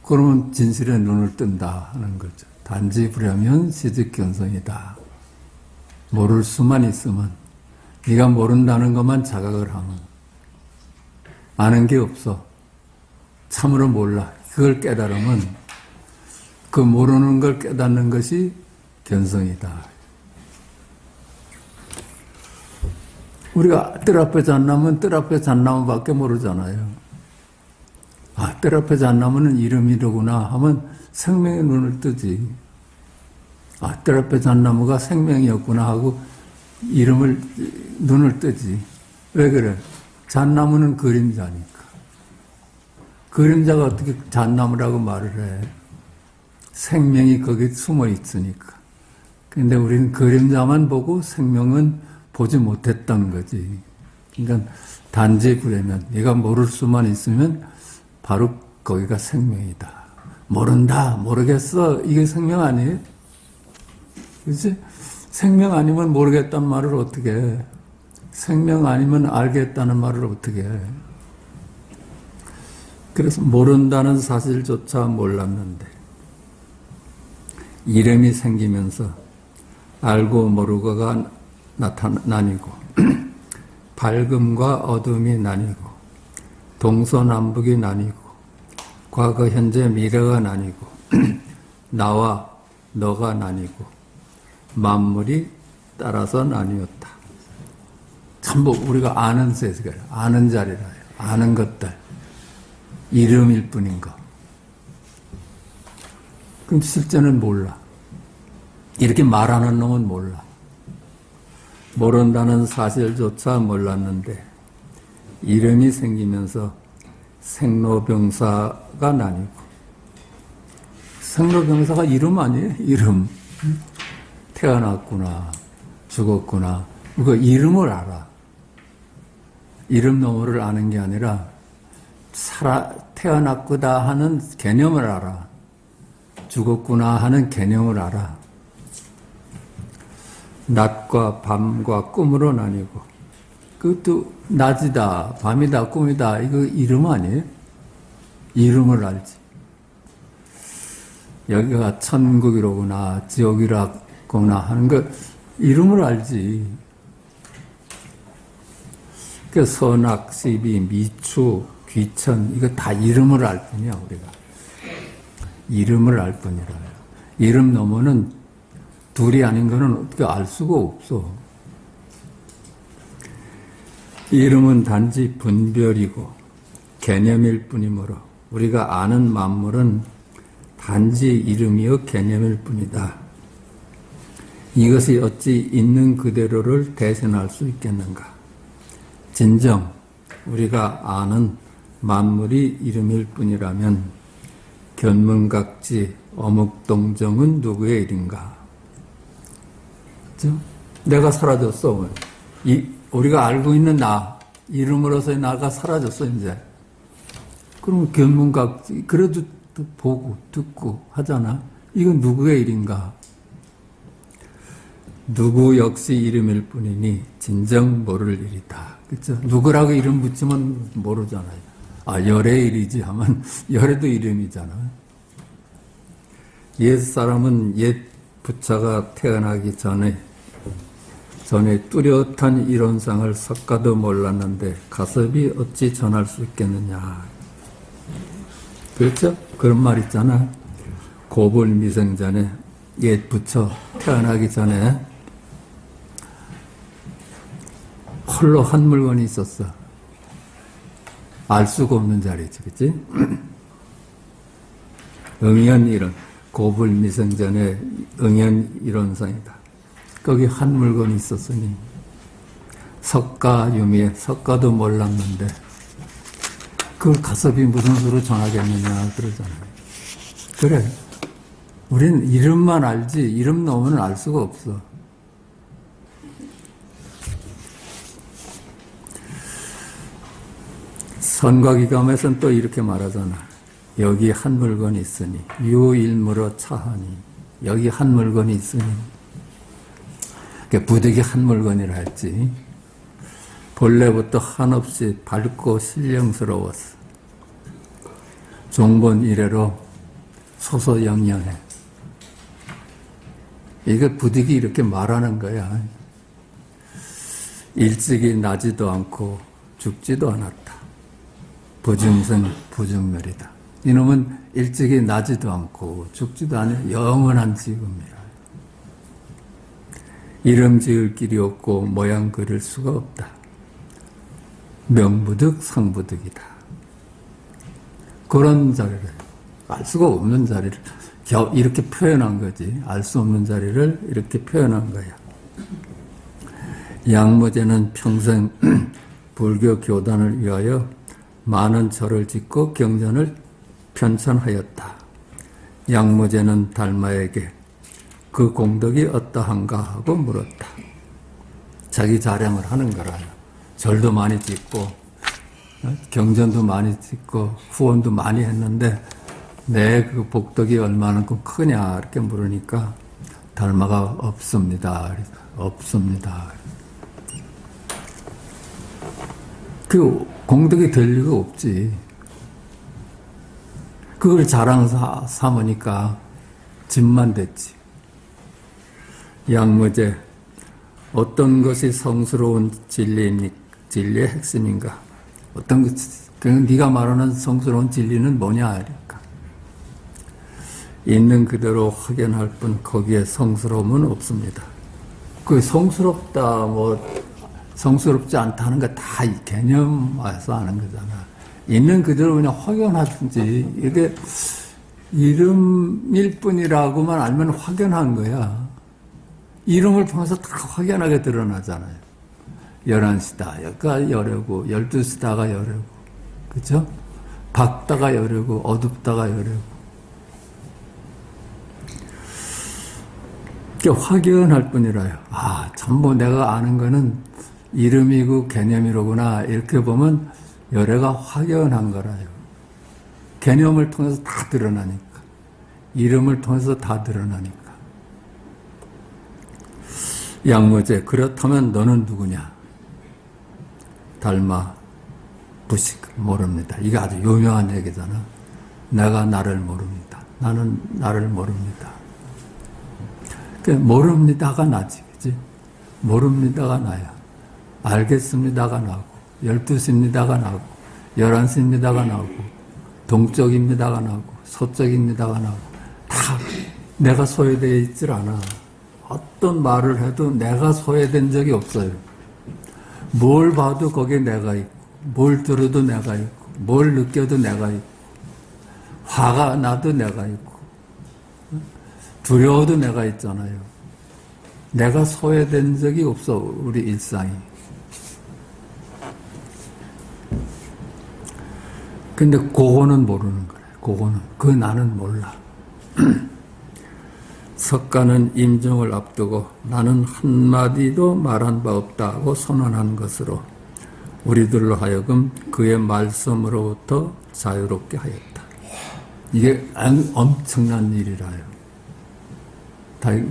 그러면 진실의 눈을 뜬다 하는 거죠. 단지 불회면 시직견성이다. 모를 수만 있으면, 네가 모른다는 것만 자각을 하면 아는 게 없어. 참으로 몰라. 그걸 깨달으면 그 모르는 걸 깨닫는 것이 견성이다. 우리가 뜰 앞에 잣나무는 뜰 앞에 잣나무밖에 모르잖아요. 아, 뜰 앞에 잣나무는 이름이로구나 하면 생명의 눈을 뜨지. 아, 뜰 앞에 잣나무가 생명이었구나 하고 눈을 뜨지. 왜 그래? 잣나무는 그림자니까. 그림자가 어떻게 잣나무라고 말을 해? 생명이 거기 숨어 있으니까. 근데 우리는 그림자만 보고 생명은 보지 못했던 거지. 그러니까 단지 그러면 네가 모를 수만 있으면 바로 거기가 생명이다. 모른다, 모르겠어. 이게 생명 아니에요? 그렇지? 생명 아니면 모르겠다는 말을 어떻게 해? 생명 아니면 알겠다는 말을 어떻게 해? 그래서 모른다는 사실조차 몰랐는데 이름이 생기면서 알고 모르고가 나뉘고 밝음과 어둠이 나뉘고 동서남북이 나뉘고 과거, 현재, 미래가 나뉘고 나와 너가 나뉘고 만물이 따라서 나뉘었다. 전부 우리가 아는 세계를, 아는 자리라요. 아는 것들. 이름일 뿐인 거. 그럼 실제는 몰라. 이렇게 말하는 놈은 몰라. 모른다는 사실조차 몰랐는데 이름이 생기면서 생로병사가 나뉘고 생로병사가 이름 아니에요? 이름. 태어났구나. 죽었구나. 그 이름을 알아. 이름 너머를 아는 게 아니라 태어났구나 하는 개념을 알아. 죽었구나 하는 개념을 알아. 낮과 밤과 꿈으로 나뉘고 그것도 낮이다, 밤이다, 꿈이다 이거 이름 아니에요? 이름을 알지. 여기가 천국이로구나 지옥이라구나 하는 거 이름을 알지. 그 선악, 시비, 미추, 귀천 이거 다 이름을 알 뿐이야 우리가. 이름을 알 뿐이라요. 이름 너머는 둘이 아닌 거는 어떻게 알 수가 없어. 이름은 단지 분별이고 개념일 뿐이므로 우리가 아는 만물은 단지 이름이요 개념일 뿐이다. 이것이 어찌 있는 그대로를 대신할 수 있겠는가? 진정 우리가 아는 만물이 이름일 뿐이라면 견문각지 어묵동정은 누구의 일인가? 그렇죠? 내가 사라졌어. 우리가 알고 있는 나, 이름으로서의 나가 사라졌어 이제. 그럼 견문각지 그래도 또 보고 듣고 하잖아. 이건 누구의 일인가? 누구 역시 이름일 뿐이니 진정 모를 일이다. 그렇죠? 누구라고 이름 붙이면 모르잖아요. 아, 열의 일이지 하면 열에도 이름이잖아. 옛 사람은 옛 부처가 태어나기 전에 뚜렷한 이론상을 섞어도 몰랐는데 가섭이 어찌 전할 수 있겠느냐. 그렇죠? 그런 말 있잖아. 고불미생전에 옛 부처 태어나기 전에 홀로 한 물건이 있었어. 알 수가 없는 자리지, 그치? 응연이론, 고불미생전의 응연이론상이다. 거기 한 물건이 있었으니 석가유미에 석가도 몰랐는데 그걸 가섭이 무슨 수로 전하겠느냐 그러잖아요. 그래. 우린 이름만 알지 이름 넘으면 알 수가 없어. 선과기감에서는 또 이렇게 말하잖아. 여기 한 물건이 있으니 유일무로 차하니 여기 한 물건이 있으니 부득이 한 물건이라 했지. 본래부터 한없이 밝고 신령스러웠어. 종본 이래로 소소영연해. 이게 부득이 이렇게 말하는 거야. 일찍이 나지도 않고 죽지도 않았다. 부증승 부증멸이다. 이놈은 일찍이 나지도 않고 죽지도 않아 영원한 지금이라. 이름 지을 길이 없고 모양 그릴 수가 없다. 명부득 상부득이다. 그런 자리를, 알 수가 없는 자리를 이렇게 표현한 거지. 알 수 없는 자리를 이렇게 표현한 거야. 양무제는 평생 불교 교단을 위하여 많은 절을 짓고 경전을 편찬하였다. 양무제는 달마에게 그 공덕이 어떠한가 하고 물었다. 자기 자랑을 하는 거라요. 절도 많이 짓고 경전도 많이 짓고 후원도 많이 했는데 내 그 복덕이 얼마만큼 크냐 이렇게 물으니까 달마가 없습니다. 없습니다. 그 공덕이 될 리가 없지. 그걸 자랑 삼으니까 짐만 됐지. 양무제, 어떤 것이 성스러운 진리의 핵심인가? 어떤 것, 네가 말하는 성스러운 진리는 뭐냐? 이러니까. 있는 그대로 확연할 뿐 거기에 성스러움은 없습니다. 그 성스럽다, 성스럽지 않다는 거 다 이 개념화해서 아는 거잖아. 있는 그대로 그냥 확연하든지, 이게 이름일 뿐이라고만 알면 확연한 거야. 이름을 통해서 다 확연하게 드러나잖아요. 11시다가 여려고, 12시다가 여려고, 그죠? 밝다가 여려고, 어둡다가 여려고. 확연할 뿐이라요. 아, 전부 내가 아는 거는 이름이고 개념이로구나. 이렇게 보면 열애가 확연한 거라요. 개념을 통해서 다 드러나니까. 이름을 통해서 다 드러나니까. 양무제, 그렇다면 너는 누구냐? 달마, 부식, 모릅니다. 이게 아주 유명한 얘기잖아. 내가 나를 모릅니다. 나는 나를 모릅니다. 모릅니다가 나지, 그지? 모릅니다가 나야. 알겠습니다가 나고, 12시입니다가 나고, 11시입니다가 나고, 동쪽입니다가 나고, 서쪽입니다가 나고, 다 내가 소외되어 있질 않아. 어떤 말을 해도 내가 소외된 적이 없어요. 뭘 봐도 거기에 내가 있고, 뭘 들어도 내가 있고, 뭘 느껴도 내가 있고, 화가 나도 내가 있고, 두려워도 내가 있잖아요. 내가 소외된 적이 없어, 우리 일상이. 근데 그거는 모르는 거래. 그거는. 그 나는 몰라. 석가는 임종을 앞두고 나는 한마디도 말한 바 없다고 선언한 것으로 우리들로 하여금 그의 말씀으로부터 자유롭게 하였다. 이게 엄청난 일이라요.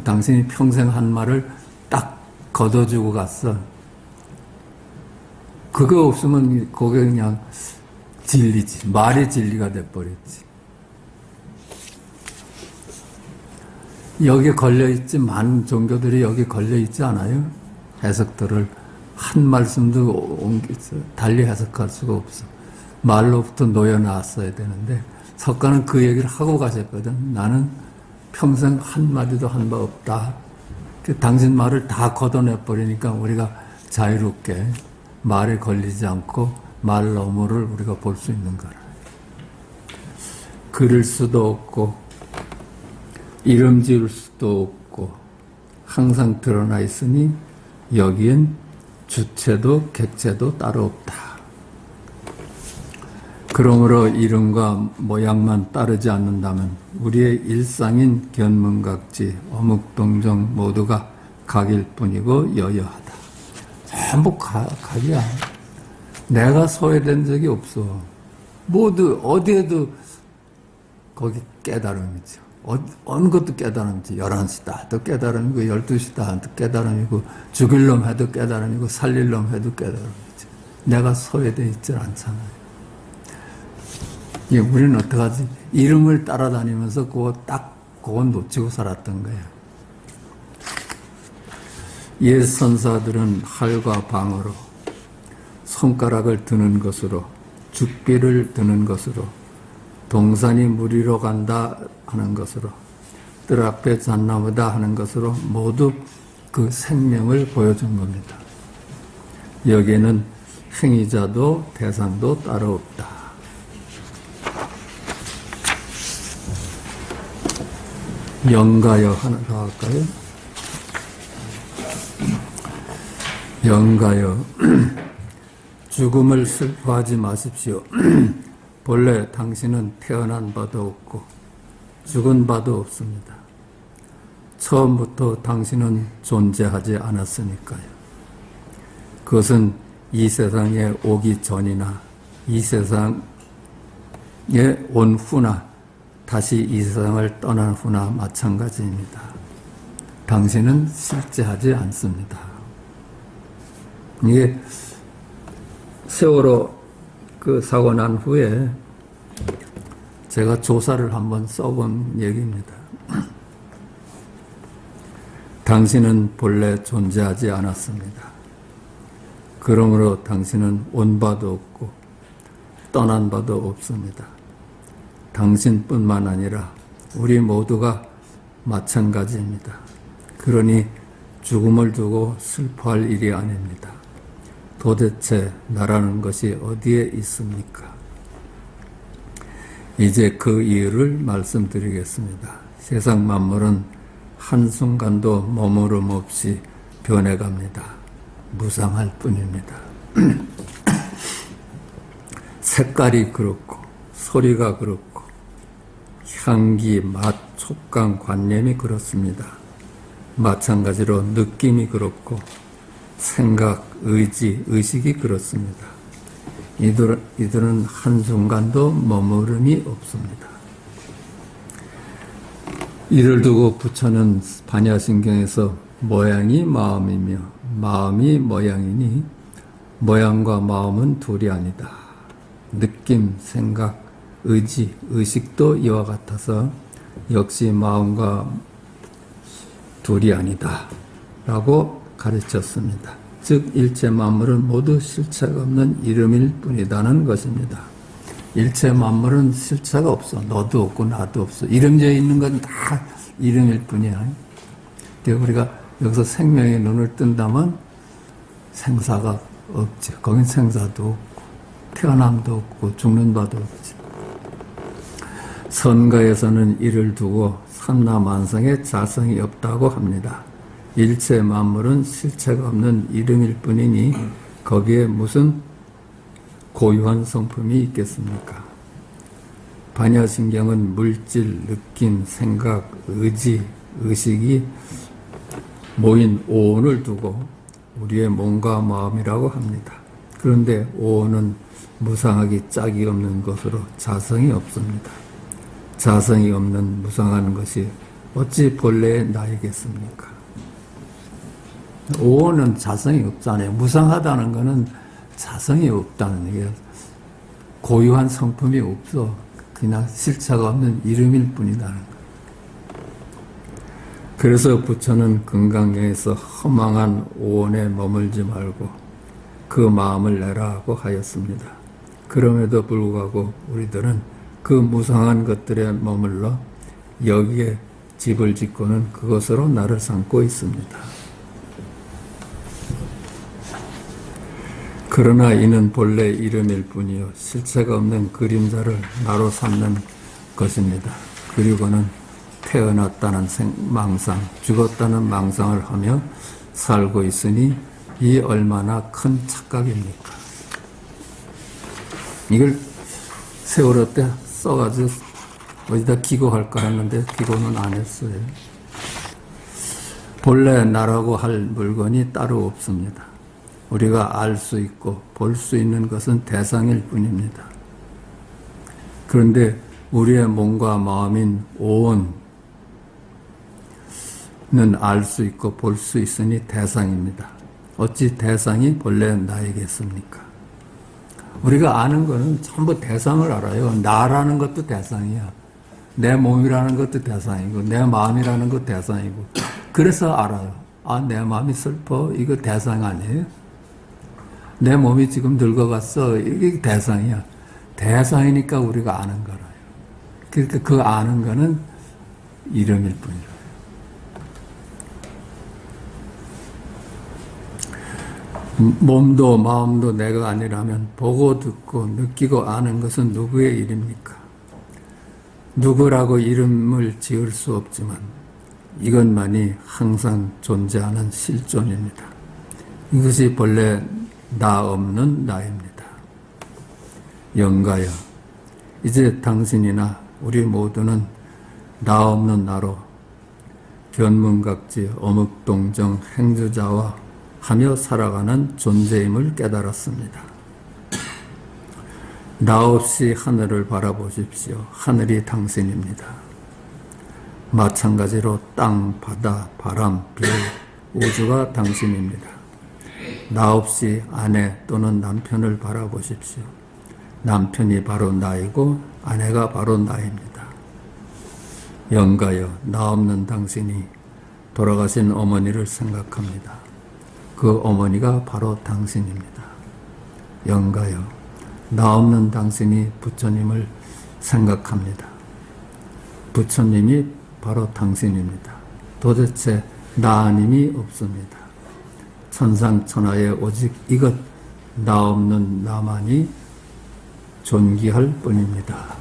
당신이 평생 한 말을 딱 걷어주고 갔어. 그거 없으면 그게 그냥 진리지. 말이 진리가 돼버렸지. 여기에 걸려있지, 많은 종교들이 여기 걸려있지 않아요? 해석들을 한 말씀도 달리 해석할 수가 없어. 말로부터 놓여놨어야 되는데 석가는 그 얘기를 하고 가셨거든. 나는 평생 한마디도 한 바 없다. 당신 말을 다 걷어내버리니까 우리가 자유롭게 말에 걸리지 않고 말 너머를 우리가 볼 수 있는 거라. 그릴 수도 없고 이름 지을 수도 없고 항상 드러나 있으니 여기엔 주체도 객체도 따로 없다. 그러므로 이름과 모양만 따르지 않는다면 우리의 일상인 견문각지, 어묵동정 모두가 각일 뿐이고 여여하다. 전부 각이야. 내가 소외된 적이 없어. 모두 어디에도 거기 깨달음이죠. 어느 것도 깨달음이지. 11시다 또 깨달음이고 12시다 또 깨달음이고 죽일 놈 해도 깨달음이고 살릴 놈 해도 깨달음이지. 내가 소외되어 있질 않잖아요. 우리는 어떡하지? 이름을 따라다니면서 그거 놓치고 살았던 거야. 옛 선사들은 활과 방어로 손가락을 드는 것으로 죽비를 드는 것으로 동산이 물 위로 간다 하는 것으로, 뜰 앞에 잣나무다 하는 것으로 모두 그 생명을 보여준 겁니다. 여기에는 행위자도 대상도 따로 없다. 영가여 하나 더 할까요? 영가여 죽음을 슬퍼하지 마십시오. 본래 당신은 태어난 바도 없고 죽은 바도 없습니다. 처음부터 당신은 존재하지 않았으니까요. 그것은 이 세상에 오기 전이나 이 세상에 온 후나 다시 이 세상을 떠난 후나 마찬가지입니다. 당신은 실제하지 않습니다. 이게 세월호 그 사고 난 후에 제가 조사를 한번 써본 얘기입니다. 당신은 본래 존재하지 않았습니다. 그러므로 당신은 온 바도 없고 떠난 바도 없습니다. 당신뿐만 아니라 우리 모두가 마찬가지입니다. 그러니 죽음을 두고 슬퍼할 일이 아닙니다. 도대체 나라는 것이 어디에 있습니까? 이제 그 이유를 말씀드리겠습니다. 세상 만물은 한순간도 머무름 없이 변해갑니다. 무상할 뿐입니다. 색깔이 그렇고 소리가 그렇고 향기, 맛, 촉감, 관념이 그렇습니다. 마찬가지로 느낌이 그렇고 생각, 의지, 의식이 그렇습니다. 이들은 한순간도 머무름이 없습니다. 이를 두고 부처는 반야신경에서 모양이 마음이며 마음이 모양이니 모양과 마음은 둘이 아니다. 느낌, 생각, 의지, 의식도 이와 같아서 역시 마음과 둘이 아니다 라고 가르쳤습니다. 즉 일체 만물은 모두 실체가 없는 이름일 뿐이다는 것입니다. 일체 만물은 실체가 없어. 너도 없고 나도 없어. 이름져 있는 건 다 이름일 뿐이야. 그러니까 우리가 여기서 생명의 눈을 뜬다면 생사가 없지. 거긴 생사도 없고 태어남도 없고 죽는 바도 없지. 선가에서는 이를 두고 삼라만상에 자성이 없다고 합니다. 일체 만물은 실체가 없는 이름일 뿐이니 거기에 무슨 고유한 성품이 있겠습니까? 반야신경은 물질, 느낌, 생각, 의지, 의식이 모인 오온을 두고 우리의 몸과 마음이라고 합니다. 그런데 오온은 무상하기 짝이 없는 것으로 자성이 없습니다. 자성이 없는 무상한 것이 어찌 본래의 나이겠습니까? 오온은 자성이 없잖아요. 무상하다는 것은 자성이 없다는 얘기예요. 고유한 성품이 없어. 그냥 실체가 없는 이름일 뿐이다는 거예요. 그래서 부처는 금강경에서 허망한 오온에 머물지 말고 그 마음을 내라고 하였습니다. 그럼에도 불구하고 우리들은 그 무상한 것들에 머물러 여기에 집을 짓고는 그것으로 나를 삼고 있습니다. 그러나 이는 본래 이름일 뿐이요 실체가 없는 그림자를 나로 삼는 것입니다. 그리고는 태어났다는 망상, 죽었다는 망상을 하며 살고 있으니 이 얼마나 큰 착각입니까? 이걸 세월호 때 써가지고 어디다 기고할까 했는데 기고는 안 했어요. 본래 나라고 할 물건이 따로 없습니다. 우리가 알 수 있고 볼 수 있는 것은 대상일 뿐입니다. 그런데 우리의 몸과 마음인 오온은 알 수 있고 볼 수 있으니 대상입니다. 어찌 대상이 본래 나이겠습니까? 우리가 아는 것은 전부 대상을 알아요. 나라는 것도 대상이야. 내 몸이라는 것도 대상이고 내 마음이라는 것도 대상이고 그래서 알아요. 아, 내 마음이 슬퍼. 이거 대상 아니에요? 내 몸이 지금 늙어갔어. 이게 대상이야. 대상이니까 우리가 아는 거라요. 그러니까 그 아는 거는 이름일 뿐이에요. 몸도 마음도 내가 아니라면 보고 듣고 느끼고 아는 것은 누구의 일입니까? 누구라고 이름을 지을 수 없지만 이것만이 항상 존재하는 실존입니다. 이것이 본래 나 없는 나입니다. 영가여, 이제 당신이나 우리 모두는 나 없는 나로 견문각지 어묵동정 행주자와 하며 살아가는 존재임을 깨달았습니다. 나 없이 하늘을 바라보십시오. 하늘이 당신입니다. 마찬가지로 땅, 바다, 바람, 별, 우주가 당신입니다. 나 없이 아내 또는 남편을 바라보십시오. 남편이 바로 나이고 아내가 바로 나입니다. 영가여, 나 없는 당신이 돌아가신 어머니를 생각합니다. 그 어머니가 바로 당신입니다. 영가여, 나 없는 당신이 부처님을 생각합니다. 부처님이 바로 당신입니다. 도대체 나 아님이 없습니다. 천상천하에 오직 이것 나 없는 나만이 존귀할 뿐입니다.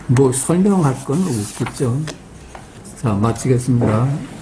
뭐 설명할 건 없겠죠. 자, 마치겠습니다.